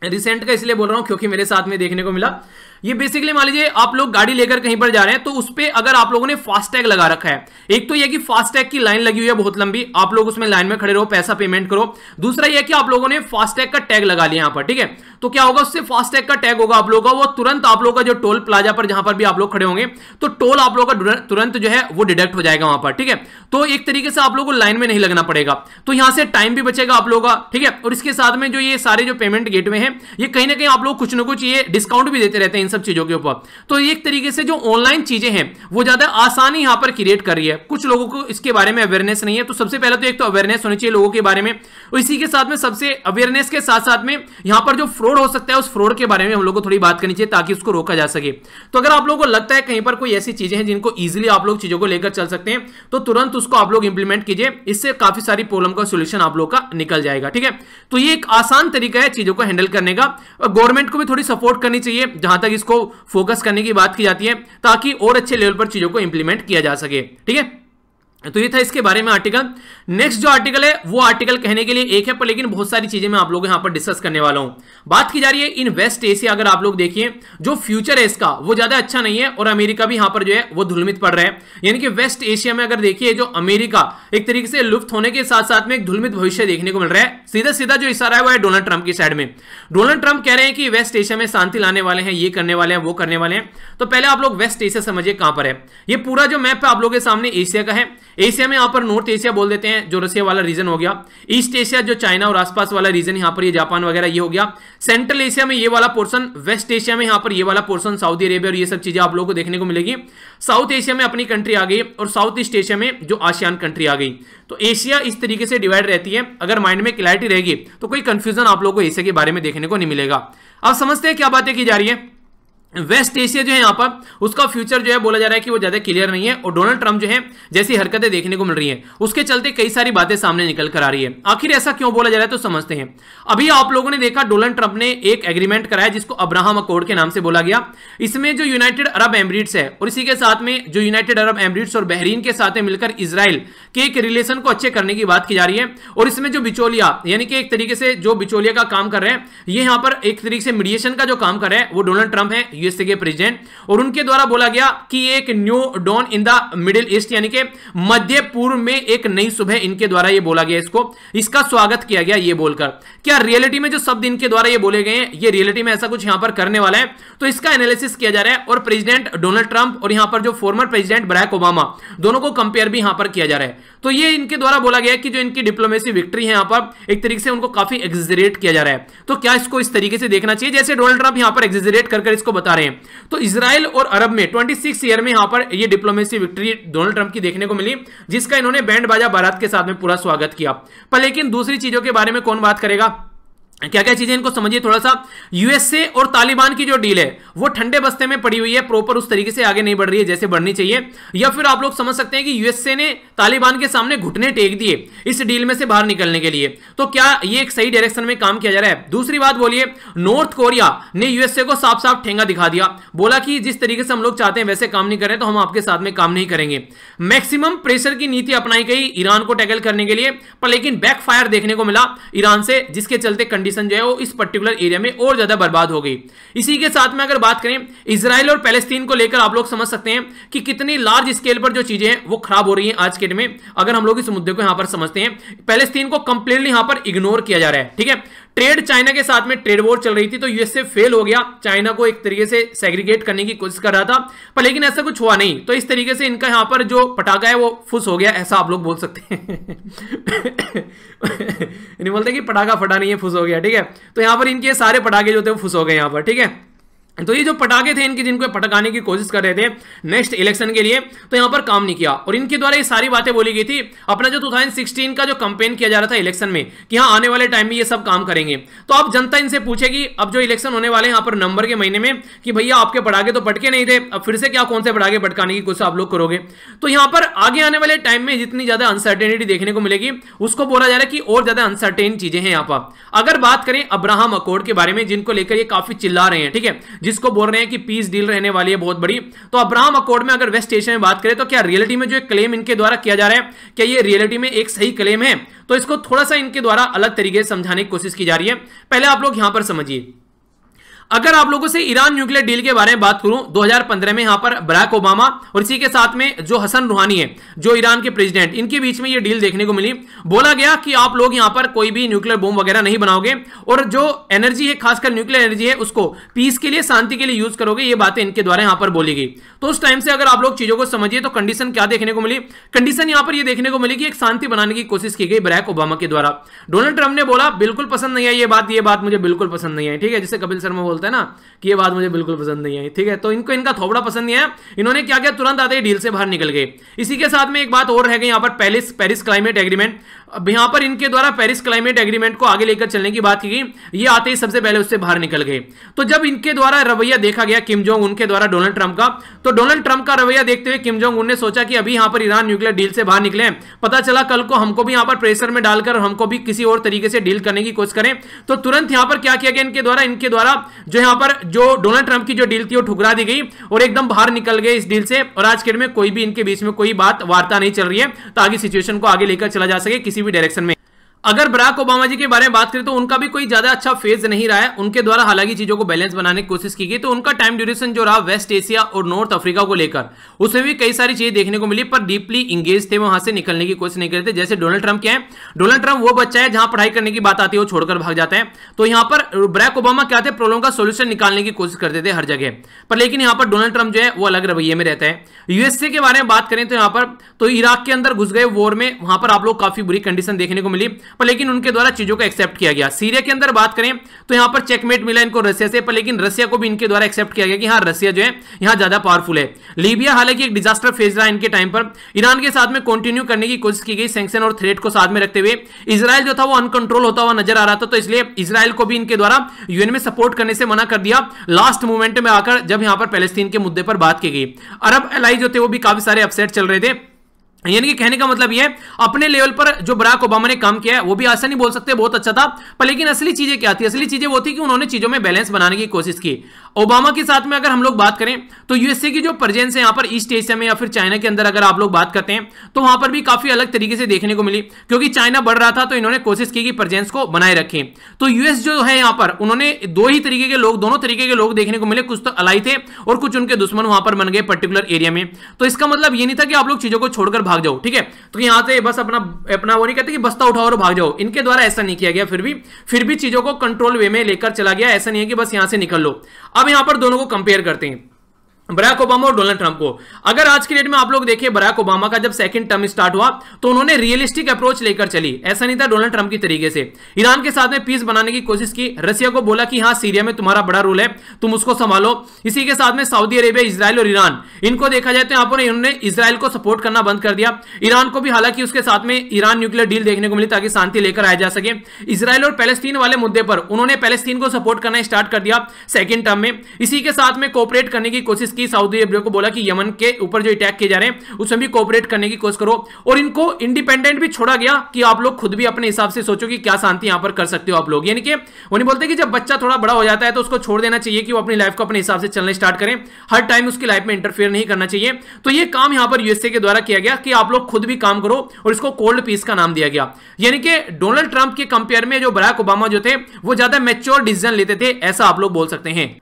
रिसेंट का इसलिए बोल रहा हूं क्योंकि मेरे साथ में देखने को मिला। ये बेसिकली मान लीजिए आप लोग गाड़ी लेकर कहीं पर जा रहे हैं, तो उस पे अगर आप लोगों ने फास्टैग लगा रखा है, एक तो यह कि फास्टैग की लाइन लगी हुई है बहुत लंबी, आप लोग उसमें लाइन में खड़े रहो, पैसा पेमेंट करो। दूसरा यह कि आप लोगों ने फास्टैग का टैग लगा लिया यहां पर। ठीक है, तो क्या होगा, उससे फास्टैग का टैग होगा आप लोगों का, वो तुरंत आप लोगों का जो टोल प्लाजा पर जहां पर भी आप लोग खड़े होंगे, तो टोल आप लोगों का तुरंत जो है वो डिडक्ट हो जाएगा वहां पर। ठीक है, तो एक तरीके से आप लोगों को लाइन में नहीं लगना पड़ेगा, तो यहां से टाइम भी बचेगा आप लोगों का। ठीक है, और इसके साथ में जो ये सारे जो पेमेंट गेटवे हैं, ये कहीं ना कहीं आप लोग कुछ ना कुछ ये डिस्काउंट भी देते रहते हैं इन सब चीजों के ऊपर। तो एक तरीके से जो ऑनलाइन चीजें हैं वो ज्यादा आसानी यहां पर क्रिएट कर रही है। कुछ लोगों को इसके बारे में अवेयरनेस नहीं है, तो सबसे पहले तो एक तो अवेयरनेस होनी चाहिए लोगों के बारे में, और इसी के साथ में सबसे अवेयरनेस के साथ साथ में यहां पर जो फ्रॉड हो सकता है उस फ्रॉड के बारे में हम लोग को थोड़ी बात करनी चाहिए ताकि उसको रोका जा सके। तो अगर आप लोगों को लगता है कहीं पर कोई ऐसी चीजें हैं जिनको इजीली आप लोग चीजों को लेकर चल सकते हैं, तो तुरंत उसको आप लोग इंप्लीमेंट कीजिए, इससे काफी सारी प्रॉब्लम का सोल्यूशन आप लोग का निकल जाएगा। ठीक है, तो ये एक आसान तरीका है चीजों को हैंडल करने का, और गवर्नमेंट को भी थोड़ी सपोर्ट करनी चाहिए जहां तक इसको फोकस करने की बात की जाती है, ताकि और अच्छे लेवल पर चीजों को इंप्लीमेंट किया जा सके। ठीक है, तो ये था इसके बारे में आर्टिकल। नेक्स्ट जो आर्टिकल है वो आर्टिकल कहने के लिए एक है, पर लेकिन बहुत सारी चीजें मैं आप लोगों यहां पर डिस्कस करने वाला हूं। बात की जा रही है इन वेस्ट एशिया। अगर आप लोग देखिए जो फ्यूचर है इसका वो ज्यादा अच्छा नहीं है, और अमेरिका भी यहां पर जो है वो धुलमित पड़ रहा है। यानी कि वेस्ट एशिया में अगर देखिए जो अमेरिका एक तरीके से लुप्त होने के साथ साथ में एक धुलमित भविष्य देखने को मिल रहा है। सीधा सीधा जो इशारा है वो है डोनाल्ड ट्रंप की साइड में। डोनाल्ड ट्रंप कह रहे हैं कि वेस्ट एशिया में शांति लाने वाले हैं, ये करने वाले हैं, वो करने वाले हैं। तो पहले आप लोग वेस्ट एशिया समझिए कहां पर है। ये पूरा जो मैप है आप लोगों के सामने एशिया का है। एशिया में यहां पर नॉर्थ एशिया बोल देते हैं, जो रसिया वाला रीजन हो गया। ईस्ट एशिया जो चाइना और आसपास वाला रीजन, यहां पर ये जापान वगैरह ये हो गया। सेंट्रल एशिया में ये वाला पोर्शन, वेस्ट एशिया में यहां पर ये वाला पोर्शन सऊदी अरेबिया और ये सब चीजें आप लोगों को देखने को मिलेगी। साउथ एशिया में अपनी कंट्री आ गई, और साउथ ईस्ट एशिया में जो आसियान कंट्री आ गई। तो एशिया इस तरीके से डिवाइड रहती है। अगर माइंड में क्लैरिटी रहेगी तो कोई कंफ्यूजन आप लोगों को एशिया के बारे में देखने को नहीं मिलेगा। अब समझते हैं क्या बातें की जा रही है। वेस्ट एशिया जो है यहां पर उसका फ्यूचर जो है बोला जा रहा है कि वो ज्यादा क्लियर नहीं है, और डोनाल्ड ट्रंप जो है जैसी हरकतें देखने को मिल रही हैं उसके चलते कई सारी बातें सामने निकल कर आ रही है। आखिर ऐसा क्यों बोला जा रहा है तो समझते हैं। अभी आप लोगों ने देखा डोनाल्ड ट्रंप ने एक एग्रीमेंट कराया जिसको अब्राहम अकॉर्ड के नाम से बोला गया। इसमें जो यूनाइटेड अरब एमिरेट्स है और इसी के साथ में जो यूनाइटेड अरब एमिरेट्स और बहरीन के साथ में मिलकर इजराइल के एक रिलेशन को अच्छे करने की बात की जा रही है। और इसमें जो बिचौलिया यानी कि एक तरीके से जो बिचौलिया का काम कर रहे हैं, ये यहां पर एक तरीके से मीडिएशन का जो काम कर रहे हैं वो डोनाल्ड ट्रंप है, यूएसए के प्रेसिडेंट। और उनके द्वारा बोला गया कि एक new dawn in the Middle East, यानी कि मध्य पूर्व में एक नई सुबह, इनके द्वारा ये बोला गया, इसका स्वागत किया गया ये बोलकर। क्या रियलिटी में जो शब्द इनके द्वारा ये बोले गए हैं ये रियलिटी में ऐसा कुछ यहां पर करने वाला है, तो इसका एनालिसिस किया जा रहा है। और प्रेसिडेंट डोनाल्ड ट्रंप और यहां पर जो फॉर्मर प्रेसिडेंट बराक ओबामा, दोनों को कंपेयर भी यहां पर किया जा रहा है। तो ये इनके द्वारा बोला गया कि जो इनकी डिप्लोमेसी विक्ट्री है यहां पर एक तरीके से उनको काफी एक्सजरेट किया जा रहा है। तो क्या इसको इस तरीके से देखना चाहिए जैसे डोनाल्ड ट्रंप यहां पर एक्सजरेट कर इसको बता रहे हैं। तो इजराइल और अरब में 26 ईयर में यहां पर ये डिप्लोमेसी विक्ट्री डोनाल्ड ट्रंप की देखने को मिली, जिसका इन्होंने बैंड बाजा बारात के साथ में पूरा स्वागत किया। पर लेकिन दूसरी चीजों के बारे में कौन बात करेगा, क्या क्या चीजें इनको समझिए थोड़ा सा। यूएसए और तालिबान की जो डील है वो ठंडे बस्ते में पड़ी हुई है, प्रॉपर उस तरीके से आगे नहीं बढ़ रही है जैसे बढ़नी चाहिए। या फिर आप लोग समझ सकते हैं कि यूएसए ने तालिबान के सामने घुटने टेक दिए इस डील में से बाहर निकलने के लिए। तो क्या ये एक सही डायरेक्शन में काम किया जा रहा है। दूसरी बात बोलिए, नॉर्थ कोरिया ने यूएसए को साफ साफ ठेंगा दिखा दिया, बोला कि जिस तरीके से हम लोग चाहते हैं वैसे काम नहीं कर रहे तो हम आपके साथ में काम नहीं करेंगे। मैक्सिमम प्रेशर की नीति अपनाई गई ईरान को टैकल करने के लिए, पर लेकिन बैकफायर देखने को मिला ईरान से, जिसके चलते कंडीशन जो है वो इस पर्टिकुलर एरिया में और ज्यादा बर्बाद हो गई। इसी के साथ में अगर बात करें इजराइल और पैलेस्टीन को लेकर, आप लोग समझ सकते हैं कि कितनी लार्ज स्केल पर जो चीजें हैं वो खराब हो रही हैं आज के डेट में। अगर हम लोग इस मुद्दे को यहां पर समझते हैं, पैलेस्टीन को कंप्लीटली यहां पर इग्नोर किया जा रहा है। ठीक है, ट्रेड चाइना के साथ में ट्रेड वॉर चल रही थी, तो यूएसए फेल हो गया, चाइना को एक तरीके से सेग्रीगेट करने की कोशिश कर रहा था, पर लेकिन ऐसा कुछ हुआ नहीं। तो इस तरीके से इनका यहां पर जो पटाखा है वो फुस हो गया, ऐसा आप लोग बोल सकते हैं। नहीं बोलते कि पटाखा फटा नहीं है, फुस हो गया, ठीक है। तो यहां पर इनके सारे पटाखे जो थे वो फुस हो गए यहां पर, ठीक है। तो ये जो पटाखे थे इनके, जिनको पटकाने की कोशिश कर रहे थे नेक्स्ट इलेक्शन के लिए, तो यहां पर काम नहीं किया और इनके द्वारा ये सारी बातें बोली गई थी। अपना जो 2016 का जो कैंपेन किया जा रहा था इलेक्शन में कि हाँ आने वाले टाइम में ये सब काम करेंगे, तो अब जनता इनसे पूछेगी अब जो इलेक्शन होने वाले यहाँ पर नवंबर के महीने में कि भैया आपके पटाखे तो पटके नहीं थे, अब फिर से क्या कौन से पटाखे पटकाने की कोशिश आप लोग करोगे। तो यहाँ पर आगे आने वाले टाइम में जितनी ज्यादा अनसर्टेनिटी देखने को मिलेगी उसको बोला जा रहा है कि और ज्यादा अनसर्टेन चीजें हैं यहाँ पर। अगर बात करें अब्राहम अकॉर्ड के बारे में, जिनको लेकर ये काफी चिल्ला रहे हैं, ठीक है, जिसको बोल रहे हैं कि पीस डील रहने वाली है बहुत बड़ी, तो अब्राहम अकॉर्ड में अगर वेस्ट एशिया में बात करें तो क्या रियलिटी में जो क्लेम इनके द्वारा किया जा रहा है, क्या ये रियलिटी में एक सही क्लेम है? तो इसको थोड़ा सा इनके द्वारा अलग तरीके से समझाने की कोशिश की जा रही है। पहले आप लोग यहां पर समझिए, अगर आप लोगों से ईरान न्यूक्लियर डील के बारे में बात करूं, 2015 में यहां पर बराक ओबामा और इसी के साथ में जो हसन रूहानी है, जो ईरान के प्रेसिडेंट, इनके बीच में ये डील देखने को मिली। बोला गया कि आप लोग यहां पर कोई भी न्यूक्लियर बम वगैरह नहीं बनाओगे और जो एनर्जी है, खासकर न्यूक्लियर एनर्जी है, उसको पीस के लिए, शांति के लिए यूज करोगे। ये बातें इनके द्वारा यहां पर बोली गई। तो उस टाइम से अगर आप लोग चीजों को समझिए तो कंडीशन क्या देखने को मिली? कंडीशन यहां पर ये देखने को मिली कि एक शांति बनाने की कोशिश की गई बराक ओबामा के द्वारा। डोनाल्ड ट्रंप ने बोला बिल्कुल पसंद नहीं आई ये बात मुझे बिल्कुल पसंद नहीं आई, ठीक है, जैसे कपिल शर्मा बोलता है ना कि ये बात मुझे बिल्कुल पसंद नहीं आई, ठीक है। तो इनको इनका थोपड़ा पसंद नहीं आया, इन्होंने क्या किया, तुरंत आते ही डील से बाहर निकल गए। इसी के साथ में एक बात और रह गई यहां पर, पेरिस क्लाइमेट एग्रीमेंट। अब यहां पर इनके द्वारा पेरिस क्लाइमेट एग्रीमेंट को आगे लेकर चलने की बात की गई, ये आते ही सबसे पहले उससे बाहर निकल गए। तो जब इनके द्वारा रवैया देखा गया किम जोंग उन के द्वारा डोनाल्ड ट्रंप का, तो डोनाल्ड ट्रंप का रवैया देखते हुए किम जोंग उन ने सोचा कि अभी यहां पर ईरान न्यूक्लियर डील से बाहर निकले, पता चला कल को हमको भी यहां पर प्रेशर में डालकर हमको भी किसी और तरीके से डील करने की कोशिश करें। तो तुरंत यहां पर क्या किया गया इनके द्वारा जो यहां पर जो डोनाल्ड ट्रंप की जो डील थी वो ठुकरा दी गई और एकदम बाहर निकल गए इस डील से। और आज के दिन में कोई भी इनके बीच में कोई बात वार्ता नहीं चल रही है ताकि सिचुएशन को आगे लेकर चला जा सके किसी भी डायरेक्शन में। अगर बराक ओबामा जी के बारे में बात करें तो उनका भी कोई ज्यादा अच्छा फेज नहीं रहा है। उनके द्वारा हालांकि चीजों को बैलेंस बनाने की कोशिश की गई, तो उनका टाइम ड्यूरेशन जो रहा वेस्ट एशिया और नॉर्थ अफ्रीका को लेकर, उसमें भी कई सारी चीजें देखने को मिली, पर डीपली इंगेज थे, वहां से निकलने की कोशिश नहीं करते। जैसे डोनाल्ड ट्रंप क्या है, डोनाल्ड ट्रंप वो बच्चा है जहां पढ़ाई करने की बात आती है वो छोड़कर भाग जाता है। तो यहां पर बराक ओबामा क्या थे, प्रॉब्लम का सोल्यूशन निकालने की कोशिश करते थे हर जगह पर, लेकिन यहां पर डोनाल्ड ट्रंप जो है वो अलग रवैये में रहता है। यूएसए के बारे में बात करें तो यहां पर तो इराक के अंदर घुस गए वॉर में, वहां पर आप लोग काफी बुरी कंडीशन देखने को मिली, पर लेकिन उनके द्वारा चीजों को एक्सेप्ट किया गया। सीरिया के अंदर बात करें तो यहां पर चेकमेट मिला इनको रशिया से, पर लेकिन रशिया को भी इनके द्वारा एक्सेप्ट किया गया कि हां रशिया जो है यहां ज्यादा पावरफुल है। लीबिया हालांकि एक डिजास्टर फेज रहा इनके टाइम पर, ईरान के साथ में कंटिन्यू करने की कोशिश की गई सैंक्शन और थ्रेट को साथ में रखते हुए। इजराइल जो था वो अनकंट्रोल होता हुआ नजर आ रहा था, तो इसलिए इजराइल को भी इनके द्वारा यूएन में सपोर्ट करने से मना कर दिया लास्ट मोमेंट में आकर, जब यहां पर पैलेस्टीन के मुद्दे पर बात की गई। अरब एलाई जो थे वो भी काफी सारे अपसेट चल रहे थे। यानी कि कहने का मतलब यह है अपने लेवल पर जो बराक ओबामा ने काम किया है वो भी ऐसा नहीं बोल सकते बहुत अच्छा था, पर लेकिन असली चीजें क्या थी, असली चीजें वो थी कि उन्होंने चीजों में बैलेंस बनाने की कोशिश की। ओबामा के साथ में अगर हम लोग बात करें तो यूएसए की जो प्रेजेंस है यहाँ पर ईस्ट एशिया में या फिर चाइना के अंदर अगर आप लोग बात करते हैं तो वहां पर भी काफी अलग तरीके से देखने को मिली, क्योंकि चाइना बढ़ रहा था तो इन्होंने कोशिश की कि प्रेजेंस को बनाए रखें। तो यूएस जो है यहाँ पर उन्होंने दोनों तरीके के लोग देखने को मिले, कुछ तो अलाई थे और कुछ उनके दुश्मन वहां पर बन गए पर्टिकुलर एरिया में। तो इसका मतलब ये नहीं था कि आप लोग चीजों को छोड़कर भाग जाओ, ठीक है, तो यहां से बस अपना वो नहीं कहते कि बस्ता उठाओ और भाग जाओ, इनके द्वारा ऐसा नहीं किया गया। फिर भी चीजों को कंट्रोल वे में लेकर चला गया, ऐसा नहीं है कि बस यहां से निकल लो। अब यहां पर दोनों को कंपेयर करते हैं, बराक ओबामा और डोनाल्ड ट्रंप को। अगर आज की डेट में आप लोग देखिए बराक ओबामा का जब सेकंड टर्म स्टार्ट हुआ तो उन्होंने रियलिस्टिक अप्रोच लेकर चली, ऐसा नहीं था डोनाल्ड ट्रंप की तरीके से। ईरान के साथ में पीस बनाने की कोशिश की, रशिया को बोला कि हाँ सीरिया में तुम्हारा बड़ा रोल है, तुम उसको संभालो। इसी के साथ में सऊदी अरेबिया, इजराइल और ईरान, इनको देखा जाए तो यहाँ पर इन्होंने इजराइल को सपोर्ट करना बंद कर दिया। ईरान को भी हालांकि उसके साथ में ईरान न्यूक्लियर डील देखने को मिली ताकि शांति लेकर आया जा सके। इजराइल और पैलेस्टीन वाले मुद्दे पर उन्होंने पैलेस्टीन को सपोर्ट करना स्टार्ट कर दिया सेकेंड टर्म में। इसी के साथ में कोऑपरेट करने की कोशिश की, सऊदी अरेबिया को बोला कि यमन के ऊपर जो अटैक किए जा रहे हैं उसमें भी कोऑपरेट करने की कोशिश करो, और इनको इंडिपेंडेंट भी छोड़ा गया कि आप लोग खुद भी अपने हिसाब से सोचो कि क्या शांति यहां पर कर सकते हो आप लोग। यानी कि वो नहीं बोलते कि जब बच्चा थोड़ा बड़ा हो जाता है तो उसको छोड़ देना चाहिए कि वो अपनी लाइफ को अपने हिसाब से चलना स्टार्ट करें, हर टाइम उसकी लाइफ में इंटरफेयर नहीं करना चाहिए। तो ये काम यहां पर यूएसए के द्वारा किया गया कि आप लोग खुद भी काम करो, और इसको कोल्ड पीस का नाम दिया गया। यानी कि डोनाल्ड ट्रंप के कंपेयर में जो बराक ओबामा जो थे वो ज्यादा मैच्योर डिसीजन लेते थे, ऐसा आप लोग बोल सकते हैं।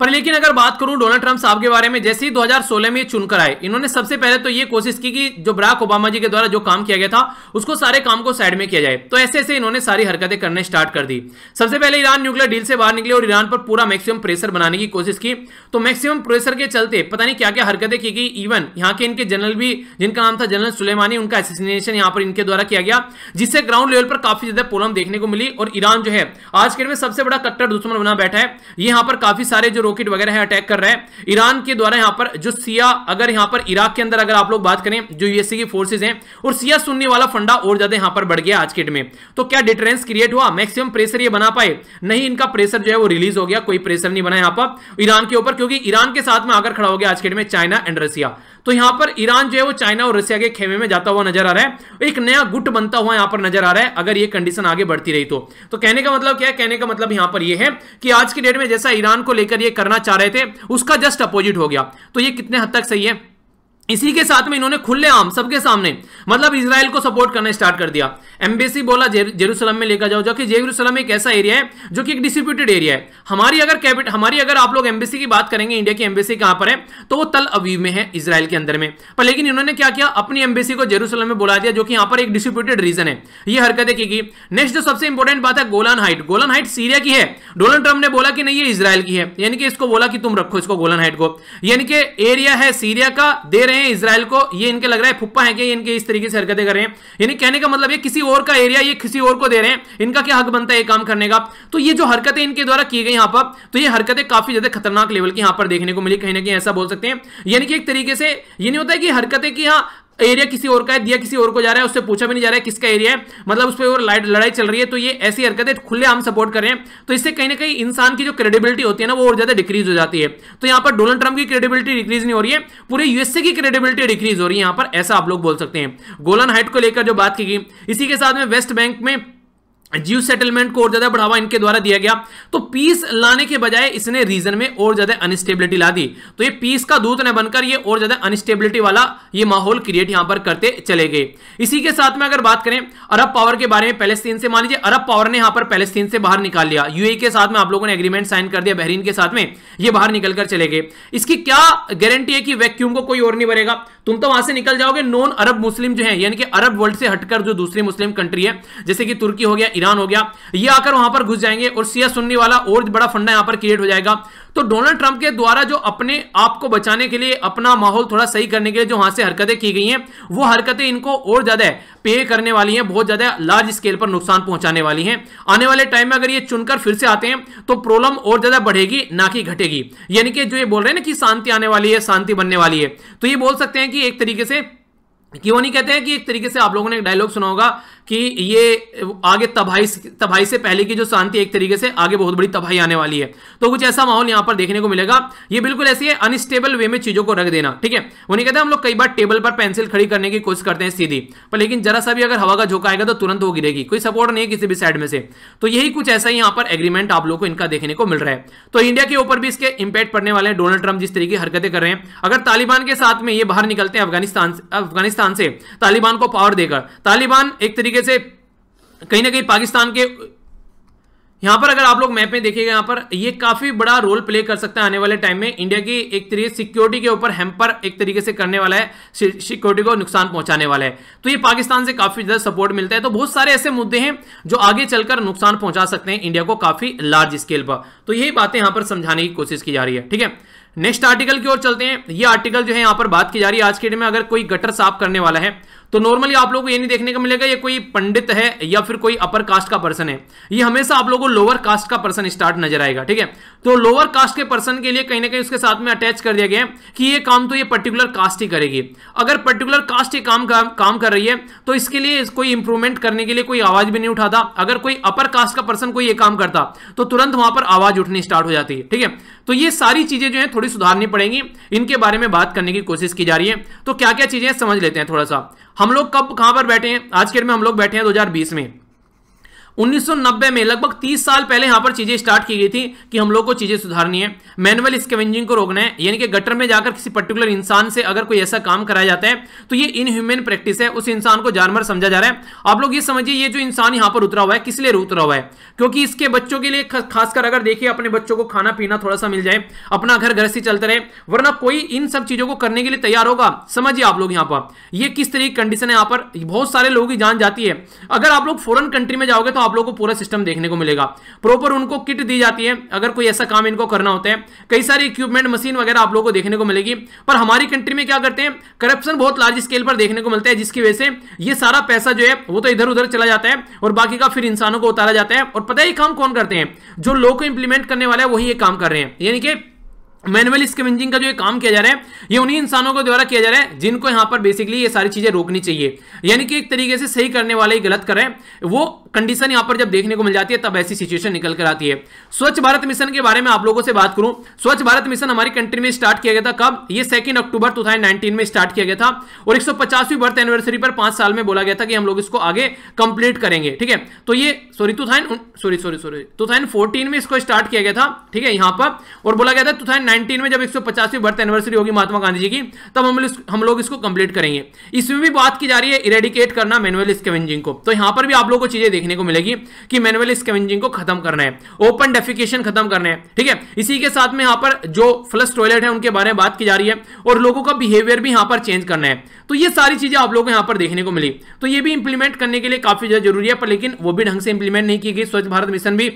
पर लेकिन अगर बात करूं डोनाल्ड ट्रंप साहब के बारे में, जैसे ही 2016 में चुनकर आए, इन्होंने सबसे पहले तो ये कोशिश की कि जो बराक ओबामा जी के द्वारा जो काम किया गया था उसको सारे काम को साइड में किया जाए। तो ऐसे ऐसे इन्होंने सारी हरकतें करने स्टार्ट कर दी। सबसे पहले ईरान न्यूक्लियर डील से बाहर निकले और ईरान पर पूरा मैक्सिमम प्रेशर बनाने की कोशिश की। तो मैक्सिमम प्रेशर के चलते पता नहीं क्या क्या हरकतें की गई। इवन यहाँ के इनके जनरल भी, जिनका नाम था जनरल सुलेमानी, उनका असैसिनेशन यहाँ पर इनके द्वारा किया गया, जिससे ग्राउंड लेवल पर काफी ज्यादा प्रॉब्लम देखने को मिली। और ईरान जो है आज के दिन में सबसे बड़ा कट्टर दुश्मन बना बैठा है। ये यहाँ पर काफी सारे जो रॉकेट वगैरह है अटैक कर रहा है ईरान के द्वारा। यहाँ पर जो सिया, अगर यहाँ पर इराक के अंदर अगर आप लोग बात करें, जो यूएसए की फोर्सेज हैं, और सिया सुन्नी वाला फंडा और ज्यादा यहाँ पर बढ़ गया आज के डेट में। तो क्या डिटरेंस क्रिएट हुआ? मैक्सिमम प्रेशर ये बना पाए? नहीं, इनका प्रेशर जो है वो रिलीज हो गया। कोई प्रेशर नहीं बना यहाँ पर ईरान के ऊपर, क्योंकि ईरान के साथ में आकर खड़ा हो गया आज के डेट में चाइना एंड रशिया। तो यहां पर ईरान जो है वो चाइना और रशिया के खेमे में जाता हुआ नजर आ रहा है। एक नया गुट बनता हुआ यहां पर नजर आ रहा है अगर ये कंडीशन आगे बढ़ती रही तो कहने का मतलब क्या है? कहने का मतलब यहां पर ये है कि आज की डेट में जैसा ईरान को लेकर ये करना चाह रहे थे उसका जस्ट अपोजिट हो गया। तो ये कितने हद तक सही है? इसी के साथ में इन्होंने खुलेआम सबके सामने मतलब इजराइल को सपोर्ट करना स्टार्ट कर दिया। एम्बेसी बोला जेरूसलम में लेकर जाओ, जो कि जेरूसलम एक ऐसा एरिया है जो कि एक डिस्प्यूटेड एरिया है। हमारी अगर आप लोग एम्बेसी की बात करेंगे, इंडिया की एम्बेसी कहां पर है, तो वो तल अवीव में है, इजराइल के अंदर में। पर लेकिन इन्होंने क्या किया, अपनी एम्बेसी को जेरूसलम में बुला दिया, जो कि यहां पर एक डिस्प्यूटेड रीजन है। ये हरकतें की गई। नेक्स्ट जो सबसे इंपॉर्टेंट बात है, Golan height. Golan height Syria की है। डोनाल्ड ट्रंप ने बोला कि नहीं ये इजराइल की है, यानी कि इसको बोला कि तुम रखो इसको गोलान हाइट को, यानी कि एरिया है सीरिया का, दे रहे हैं इजराइल को। ये इनके लग रहा है फुप्पा है कि इनके इस तरीके से हरकतें कर रहे हैं, यानी कहने का मतलब ये किसी और का एरिया ये किसी और को दे रहे हैं, इनका क्या हक बनता है ये काम करने का। तो ये जो हरकतें इनके द्वारा की गई यहां पर, तो ये हरकतें काफी ज्यादा खतरनाक लेवल की यहां पर देखने को मिली, कहीं ना कहीं ऐसा बोल सकते हैं। यानी कि एक तरीके से ये नहीं होता है कि हरकतें की यहां एरिया किसी और का है, दिया किसी और को जा रहा है, उससे पूछा भी नहीं जा रहा है किसका एरिया है, मतलब उस पर लड़ाई चल रही है। तो ये ऐसी हरकतें खुलेआम सपोर्ट कर रहे हैं। तो इससे कहीं ना कहीं इंसान की जो क्रेडिबिलिटी होती है ना वो और ज्यादा डिक्रीज हो जाती है। तो यहां पर डोनाल्ड ट्रंप की क्रेडिबिलिटी डिक्रीज नहीं हो रही है, पूरे यूएसए की क्रेडिबिलिटी डिक्रीज हो रही है यहां पर, ऐसा आप लोग बोल सकते हैं। गोलान हाइट को लेकर जो बात की गई, इसी के साथ में वेस्ट बैंक में ज्यू सेटलमेंट को और ज्यादा बढ़ावा इनके द्वारा दिया गया। तो पीस लाने के बजाय इसने रीजन में और ज्यादा अनस्टेबिलिटी ला दी। तो ये पीस का दूत न बनकर ये और ज्यादा अनस्टेबिलिटी वाला ये माहौल क्रिएट यहां पर करते चले गए। इसी के साथ में अगर बात करें अरब पावर के बारे में, पैलेस्तीन से, मान लीजिए अरब पावर ने यहां पर पैलेस्तीन से बाहर निकाल लिया, यूएई के साथ में आप लोगों ने एग्रीमेंट साइन कर दिया, बहरीन के साथ में ये बाहर निकलकर चले गए। इसकी क्या गारंटी है कि वैक्यूम को कोई और नहीं भरेगा? तुम तो वहां से निकल जाओगे। नॉन अरब मुस्लिम जो है, यानी कि अरब वर्ल्ड से हटकर जो दूसरी मुस्लिम कंट्री है, जैसे कि तुर्की हो गया, ईरान हो गया, ये आकर वहां पर घुस जाएंगे और शिया सुन्नी वाला और बड़ा फंडा यहां पर क्रिएट हो जाएगा। तो डोनाल्ड ट्रंप के द्वारा जो अपने आप को बचाने के लिए, अपना माहौल थोड़ा सही करने के लिए जो वहां से हरकतें की गई हैं, वो हरकतें इनको और ज्यादा पे करने वाली हैं, बहुत ज्यादा लार्ज स्केल पर नुकसान पहुंचाने वाली हैं। आने वाले टाइम में अगर ये चुनकर फिर से आते हैं तो प्रॉब्लम और ज्यादा बढ़ेगी ना कि घटेगी। यानी कि जो ये बोल रहे हैं ना कि शांति आने वाली है, शांति बनने वाली है, तो ये बोल सकते हैं कि एक तरीके से, क्यों नहीं कहते हैं कि एक तरीके से आप लोगों ने एक डायलॉग सुना होगा कि ये आगे तबाही से पहले की जो शांति, एक तरीके से आगे बहुत बड़ी तबाही आने वाली है। तो कुछ ऐसा माहौल यहां पर देखने को मिलेगा। ये बिल्कुल ऐसी है, अनस्टेबल वे में चीजों को रख देना, ठीक है। वो नहीं कहते, हम लोग कई बार टेबल पर पेंसिल खड़ी करने की कोशिश करते हैं सीधी, पर लेकिन जरा सा भी अगर हवा का झोंका आएगा तो तुरंत वो गिरेगी, कोई सपोर्ट नहीं है किसी भी साइड में से। तो यही कुछ ऐसा ही यहां पर एग्रीमेंट आप लोगों को इनका देखने को मिल रहा है। तो इंडिया के ऊपर भी इसके इंपैक्ट पड़ने वाले हैं। डोनाल्ड ट्रंप जिस तरीके की हरकतें कर रहे हैं, अगर तालिबान के साथ में ये बाहर निकलते हैं अफगानिस्तान से, तालिबान को पावर देकर, तालिबान एक तरीके से कहीं ना कहीं पाकिस्तान के, यहां पर अगर आप लोग मैप में देखिएगा, यहां पर ये काफी बड़ा रोल प्ले कर सकता है आने वाले टाइम में। इंडिया की एक तरीके सिक्योरिटी के ऊपर हैम्पर एक तरीके से करने वाला है, सिक्योरिटी को नुकसान पहुंचाने वाला है। तो ये पाकिस्तान से काफी ज्यादा सपोर्ट मिलता है। तो बहुत सारे ऐसे मुद्दे हैं जो आगे चलकर नुकसान पहुंचा सकते हैं इंडिया को काफी लार्ज स्केल पर। तो यही बातें यहां पर समझाने की कोशिश की जा रही है, ठीक है। नेक्स्ट आर्टिकल की ओर चलते हैं। ये आर्टिकल जो है यहां पर बात की जा रही है, आज के डेट में अगर कोई गटर साफ करने वाला है तो नॉर्मली आप लोगों को ये नहीं देखने को मिलेगा ये कोई पंडित है या फिर कोई अपर कास्ट का पर्सन है, ये हमेशा आप लोगों को लोअर कास्ट का पर्सन स्टार्ट नजर आएगा, ठीक है। तो लोअर कास्ट के पर्सन के लिए कहीं ना कहीं उसके साथ में अटैच कर दिया गया है कि ये काम तो ये पर्टिकुलर कास्ट ही करेगी। अगर पर्टिकुलर कास्ट ये काम कर रही है तो इसके लिए कोई इंप्रूवमेंट करने के लिए कोई आवाज भी नहीं उठाता। अगर कोई अपर कास्ट का पर्सन कोई ये काम करता तो तुरंत वहां पर आवाज उठनी स्टार्ट हो जाती है, ठीक है। तो ये सारी चीजें जो है थोड़ी सुधारनी पड़ेंगी, इनके बारे में बात करने की कोशिश की जा रही है। तो क्या क्या चीजें समझ लेते हैं थोड़ा सा। हम लोग कब कहां पर बैठे हैं, आज के डेट में हम लोग बैठे हैं 2020 में। 1990 में, लगभग 30 साल पहले यहां पर चीजें स्टार्ट की गई थी कि हम लोग को चीजें सुधारनी है, मैनुअल स्कैवेंजिंग को रोकना है, यानी कि गटर में जाकर किसी पर्टिकुलर इंसान से अगर कोई ऐसा काम कराया जाता है तो ये इनह्यूमन प्रैक्टिस है, उस इंसान को जानवर समझा जा रहा है। आप लोग ये समझिए, ये जो इंसान यहां पर उतरा हुआ है किस लिए उतरा हुआ है? क्योंकि इसके बच्चों के लिए, खासकर अगर देखिए अपने बच्चों को खाना पीना थोड़ा सा मिल जाए, अपना घर गृहस्थी चलते रहे, वरना कोई इन सब चीजों को करने के लिए तैयार होगा? समझिए आप लोग यहां पर ये किस तरह की कंडीशन है, यहां पर बहुत सारे लोगों की जान जाती है। अगर आप लोग फॉरेन कंट्री में जाओगे तो आप लोगों को पूरा सिस्टम देखने को मिलेगा, प्रॉपर उनको किट दी जाती है अगर कोई ऐसा काम इनको करना होता है, कई सारी इक्विपमेंट मशीन वगैरह आप लोगों को देखने को मिलेगी। पर हमारी कंट्री में क्या करते हैं, करप्शन बहुत लार्ज स्केल पर देखने को मिलता है, जिसकी वजह से ये सारा पैसा जो है वो तो इधर उधर चला जाता है और बाकी का फिर इंसानों को उतारा जाता है। और पता है ये काम कौन करते हैं? जो लॉ को इंप्लीमेंट करने वाला है वही ये काम कर रहे हैं, यानी कि मैनुअल स्कैवेंजिंग का जो ये काम किया जा रहा है ये उन्हीं इंसानों के द्वारा किया जा रहा है जिनको यहां पर बेसिकली ये सारी चीजें रोकनी चाहिए, यानी कि एक तरीके से सही करने वाले ही गलत कर रहे हैं। वो कंडीशन यहां पर जब देखने को मिल जाती है तब ऐसी सिचुएशन निकल कर आती है। स्वच्छ भारत मिशन के बारे में आप लोगों से बात करूं, स्वच्छ भारत मिशन हमारी कंट्री में स्टार्ट किया गया था कब? ये 2 अक्टूबर 2019 में स्टार्ट किया गया था और 150वीं बर्थ एनिवर्सरी पर 5 साल में बोला गया था कि हम लोग इसको आगे कंप्लीट करेंगे, ठीक है। तो ये 2014 में इसको स्टार्ट किया गया था, ठीक है, यहां पर, और बोला गया था 2019 में जब 150वीं बर्थ एनिवर्सरी होगी महात्मा गांधी जी की तब हम लोग इसको कंप्लीट करेंगे। इसमें भी बात की जा रही है इरेडिकेट करना मैनुअल स्कैवेंजिंग को, तो यहां पर भी आप लोगों को चीजें देखने को मिलेगी कि मैनुअल स्कैवेंजिंग को खत्म करना है, ओपन डेफिकेशन खत्म करना है, ठीक है। इसी के साथ में यहां पर जो फ्लश टॉयलेट है उनके बारे में बात की जा रही है और लोगों का बिहेवियर भी यहां पर चेंज करना है। तो ये सारी चीजें आप लोगों को यहां पर देखने को मिली, तो ये भी इंप्लीमेंट करने के लिए काफी ज्यादा जरूरी है, पर लेकिन वो भी ढंग से इंप्लीमेंट नहीं की गई। स्वच्छ भारत मिशन भी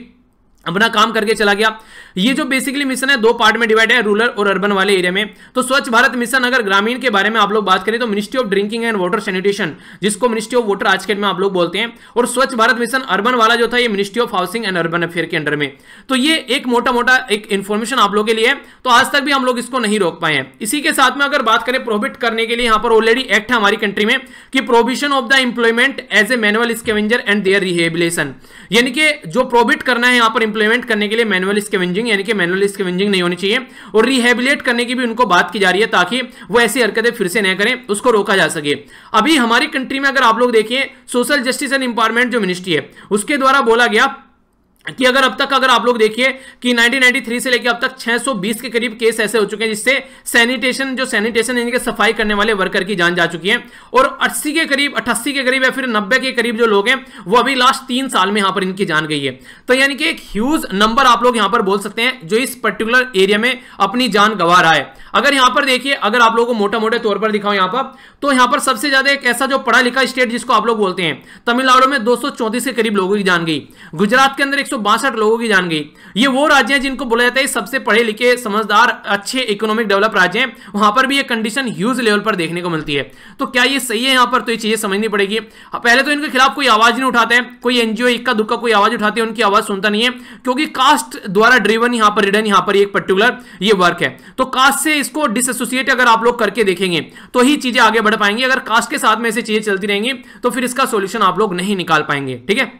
अपना काम करके चला गया। ये जो बेसिकली मिशन है 2 पार्ट में डिवाइड है, रूरल और अर्बन वाले एरिया में। तो स्वच्छ भारत मिशन अगर ग्रामीण के बारे में आप लोग बात करें तो ministry of drinking and water sanitation, जिसको मिनिस्ट्री ऑफ वाटर आज के में आप लोग बोलते हैं, और स्वच्छ भारत मिशन अर्बन वाला जो था ये ministry of housing and urban affair के अंडर में। तो ये एक मोटा मोटा एक इंफॉर्मेशन आप लोग के लिए है, तो आज तक भी हम लोग इसको नहीं रोक पाए हैं। इसी के साथ में अगर बात करें प्रोहिबिट करने के लिए, यहां पर ऑलरेडी एक्ट है हमारी कंट्री में कि prohibition of the employment as a manual scavenger and their rehabilitation, यानी कि जो प्रोहिबिट करना है यहां पर इंप्लीमेंट करने के लिए मैनुअल स्कैवेंजिंग, यानी कि मैनुअल स्कैवेंजिंग नहीं होनी चाहिए, और रिहेबिलिटेट करने की भी उनको बात की जा रही है ताकि वो ऐसी हरकतें फिर से न करें, उसको रोका जा सके। अभी हमारी कंट्री में अगर आप लोग देखिए सोशल जस्टिस एंड एम्पावरमेंट जो मिनिस्ट्री है उसके द्वारा बोला गया कि अगर अब तक अगर आप लोग देखिए कि 1993 से लेकर अब तक 620 के करीब केस ऐसे हो चुके हैं जिससे सैनिटेशन यानी कि सफाई करने वाले वर्कर की जान जा चुकी है, और 88 के करीब या फिर 90 के करीब जो लोग हैं वो अभी लास्ट 3 साल में यहां पर इनकी जान गई है। तो यानी कि एक ह्यूज नंबर आप लोग यहां पर बोल सकते हैं जो इस पर्टिकुलर एरिया में अपनी जान गंवा रहा है। अगर यहां पर देखिए, अगर आप लोगों को मोटा मोटे तौर पर दिखाओ यहां पर, तो यहां पर सबसे ज्यादा एक ऐसा जो पढ़ा लिखा स्टेट जिसको आप लोग बोलते हैं, तमिलनाडु में 234 के करीब लोगों की जान गई, गुजरात के अंदर 162 लोगों की जान गई। ये वो राज्य हैं जिनको बोला जाता है सबसे पढ़े लिखे समझदार अच्छे इकोनॉमिक डेवलप राज्य हैं, वहां पर भी ये कंडीशन ह्यूज लेवल पर देखने को मिलती है। तो क्या ये सही है यहां पर? तो ये चीजें समझनी पड़ेगी। पहले तो इनके खिलाफ कोई आवाज नहीं उठाते हैं, कोई एनजीओ इक्का दुक्का कोई आवाज उठाती है, उनकी आवाज सुनता नहीं है, क्योंकि कास्ट द्वारा ड्रिवन यहां पर रिडन यहां पर एक पर्टिकुलर ये वर्क है। तो कास्ट से इसको डिसएसोसिएट अगर आप लोग करके देखेंगे तो ही चीजें आगे बढ़ पाएंगी। अगर कास्ट के साथ में ऐसी चीजें चलती रहेंगी तो फिर इसका सॉल्यूशन आप लोग नहीं निकाल पाएंगे, ठीक है।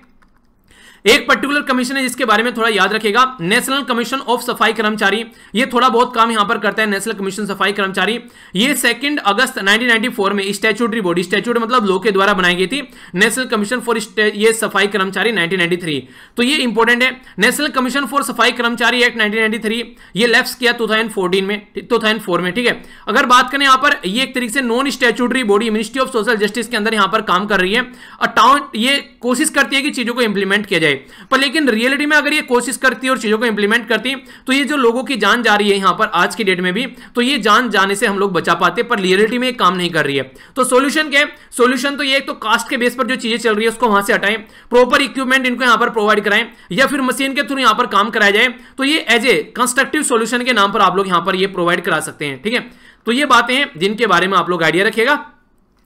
एक पर्टिकुलर कमीशन है जिसके बारे में थोड़ा याद रखेगा, नेशनल कमीशन ऑफ सफाई कर्मचारी। ये थोड़ा बहुत काम यहां पर करता है नेशनल कमीशन सफाई कर्मचारी। ये 2 अगस्त 1994 में स्टैट्यूटरी बॉडी, स्टैट्यूट मतलब लॉ के द्वारा बनाई गई थी, नेशनल कमीशन फॉर ये सफाई कर्मचारी 1993। तो ये इंपॉर्टेंट है। नेशनल कमीशन फॉर सफाई कर्मचारी एक्ट 1993 ये लैप्स किया 2004 में, ठीक है। अगर बात करें यहां पर, ये एक तरीके से non statutory body ministry of social justice के अंदर यहां पर काम कर रही है। ये कोशिश करती है कि चीजों को इंप्लीमेंट किया जाए, पर लेकिन रियलिटी में अगर ये कोशिश करती है और चीजों को इंप्लीमेंट करती है तो ये जो लोगों की जान जा रही है यहां पर आज की डेट में भी, तो ये जान जाने से हम लोग बचा पाते, पर रियलिटी में काम नहीं कर रही है। तो सॉल्यूशन क्या है? सॉल्यूशन तो ये तो कास्ट के बेस पर जो चीजें चल रही है उसको वहां से हटाएं, प्रॉपर इक्विपमेंट इनको यहां पर प्रोवाइड कराएं, या फिर मशीन के थ्रू यहां पर काम कराया जाए। तो ये एज ए कंस्ट्रक्टिव सॉल्यूशन के नाम पर आप लोग यहां पर ये प्रोवाइड करा सकते हैं, ठीक है। तो ये बातें हैं जिनके बारे में आप लोग आइडिया रखिएगा।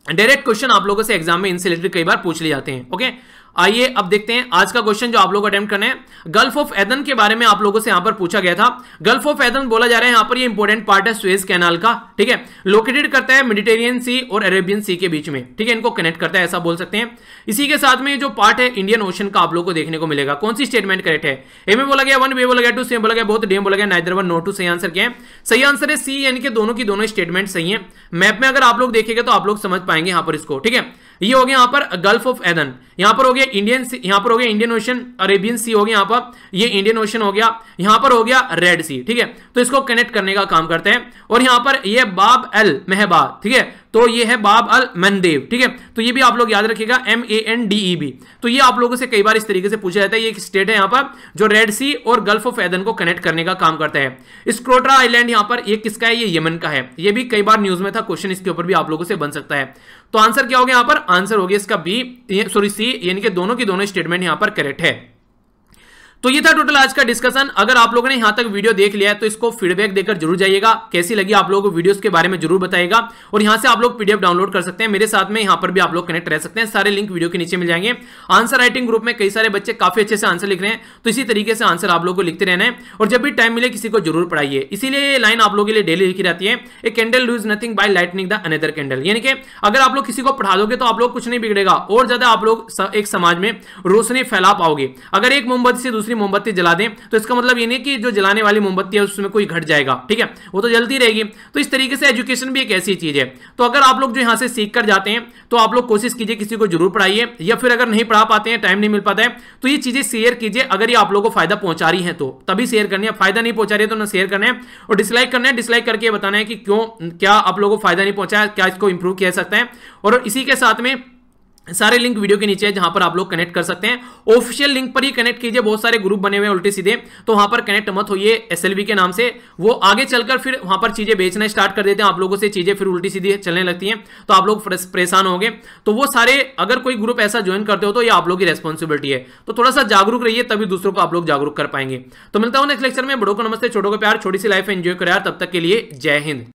डायरेक्ट क्वेश्चन आप लोगों से एग्जाम में इनसे रिलेटेड कई बार पूछ लिए जाते हैं, ओके। आइए अब देखते हैं आज का क्वेश्चन जो आप लोग अटेम्प्ट करने हैं। गल्फ ऑफ एदन के बारे में आप लोगों से यहां पर पूछा गया था। गल्फ ऑफ एदन बोला जा रहा है यहां पर, ये इंपॉर्टेंट पार्ट है सुएज कैनाल का, ठीक है। लोकेटेड करता है मेडिटेरियन सी और अरेबियन सी के बीच में, ठीक है, इनको कनेक्ट करता है ऐसा बोल सकते हैं। इसी के साथ में जो पार्ट है इंडियन ओशन का आप लोग को देखने को मिलेगा। कौन सी स्टेटमेंट करेक्ट है? ए में बोला गया 1, बी बोला गया 2, सी बोला गया बोथ, डी बोला गया नाइदर 1 नो 2। सही आंसर क्या है? सही आंसर है सी, यानी कि दोनों की दोनों स्टेटमेंट सही है। मैप में अगर आप लोग देखेंगे तो आप लोग समझ पाएंगे यहां पर इसको, ठीक है। ये हो गया यहाँ पर गल्फ ऑफ एदन, यहाँ पर हो गया इंडियन सी, यहाँ पर हो गया इंडियन ओशन, अरेबियन सी हो गया, यहाँ पर ये इंडियन ओशन हो गया, यहाँ पर हो गया रेड सी, ठीक है। तो इसको कनेक्ट करने का काम करते हैं। और यहाँ पर ये बाब अल मेहबा, ठीक है, तो ये है बाब अल मंदेब, ठीक है। तो ये भी आप लोग याद रखिएगा, MANDEB। तो ये आप लोगों से कई बार इस तरीके से पूछा जाता है। ये एक स्टेट है यहाँ पर जो रेड सी और गल्फ ऑफ एदन को कनेक्ट करने का काम करता है। स्क्रोट्रा आइलैंड यहाँ पर ये किसका है, ये यमन का है। ये भी कई बार न्यूज में था, क्वेश्चन इसके ऊपर भी आप लोगों से बन सकता है। तो आंसर क्या हो गया यहाँ पर, आंसर हो गया इसका सी, यानी कि दोनों की दोनों स्टेटमेंट यहाँ पर करेक्ट है। तो ये था टोटल आज का डिस्कशन। अगर आप लोगों ने यहां तक वीडियो देख लिया है तो इसको फीडबैक देकर जरूर जाइएगा, कैसी लगी आप लोगों को वीडियोस के बारे में जरूर बताइएगा। और यहां से आप लोग PDF डाउनलोड कर सकते हैं, मेरे साथ में यहां पर भी आप लोग कनेक्ट रह सकते हैं। सारे लिंक वीडियो के नीचे मिल जाएंगे। आंसर राइटिंग ग्रुप में कई सारे बच्चे काफी अच्छे से आंसर लिख रहे हैं, तो इसी तरीके से आंसर आप लोग को लिखते रहना है और जब भी टाइम मिले किसी को जरूर पढ़ाइए। इसीलिए ये लाइन आप लोगों के लिए डेली लिखी रहती है, a candle lose nothing by lighting the another candle. यानी कि अगर आप लोग किसी को पढ़ा दोगे तो आप लोग कुछ नहीं बिगड़ेगा, और ज्यादा आप लोग एक समाज में रोशनी फैला पाओगे। अगर एक मोमबत्ती से दूसरी मोमबत्ती जला दें तो इसका मतलब ये नहीं कि जो जलाने वाली मोमबत्ती है उसमें कोई घट जाएगा, ठीक है, वो तो जलती रहेगी। तो इस तरीके से एजुकेशन भी एक ऐसी चीज है। तो अगर आप लोग जो यहां से सीख कर जाते हैं तो आप लोग कोशिश कीजिए किसी को जरूर पढ़ाइए, या फिर अगर नहीं पढ़ा पाते हैं, टाइम नहीं मिल पाता है, तो ये चीजें शेयर कीजिए। अगर ये आप लोगों को फायदा पहुंचा रही है तो तभी शेयर करनी है, फायदा नहीं पहुंचा रही है तो ना शेयर करना है और डिसलाइक करना है। डिसलाइक करके बताना है कि क्यों, क्या आप लोगों को फायदा नहीं पहुंचा है, क्या इसको इंप्रूव किया जा सकता है। और इसी के साथ में सारे लिंक वीडियो के नीचे है जहां पर आप लोग कनेक्ट कर सकते हैं। ऑफिशियल लिंक पर ही कनेक्ट कीजिए, बहुत सारे ग्रुप बने हुए हैं उल्टे सीधे, तो वहां पर कनेक्ट मत होइए SLV के नाम से। वो आगे चलकर फिर वहां पर चीजें बेचना स्टार्ट कर देते हैं, आप लोगों से चीजें फिर उल्टी सीधी चलने लगती हैं, तो आप लोग परेशान होंगे। तो वो सारे, अगर कोई ग्रुप ऐसा ज्वाइन करते हो तो ये आप लोग की रेस्पॉन्सिबिलिटी है। तो थोड़ा सा जागरूक रहिए, तभी दूसरों को आप लोग जागरूक कर पाएंगे। तो मिलता हूं नेक्स्ट लेक्चर में। बड़ों को नमस्ते, छोटों को प्यार, छोटी सी लाइफ एंजॉय करो यार। तब तक के लिए जय हिंद।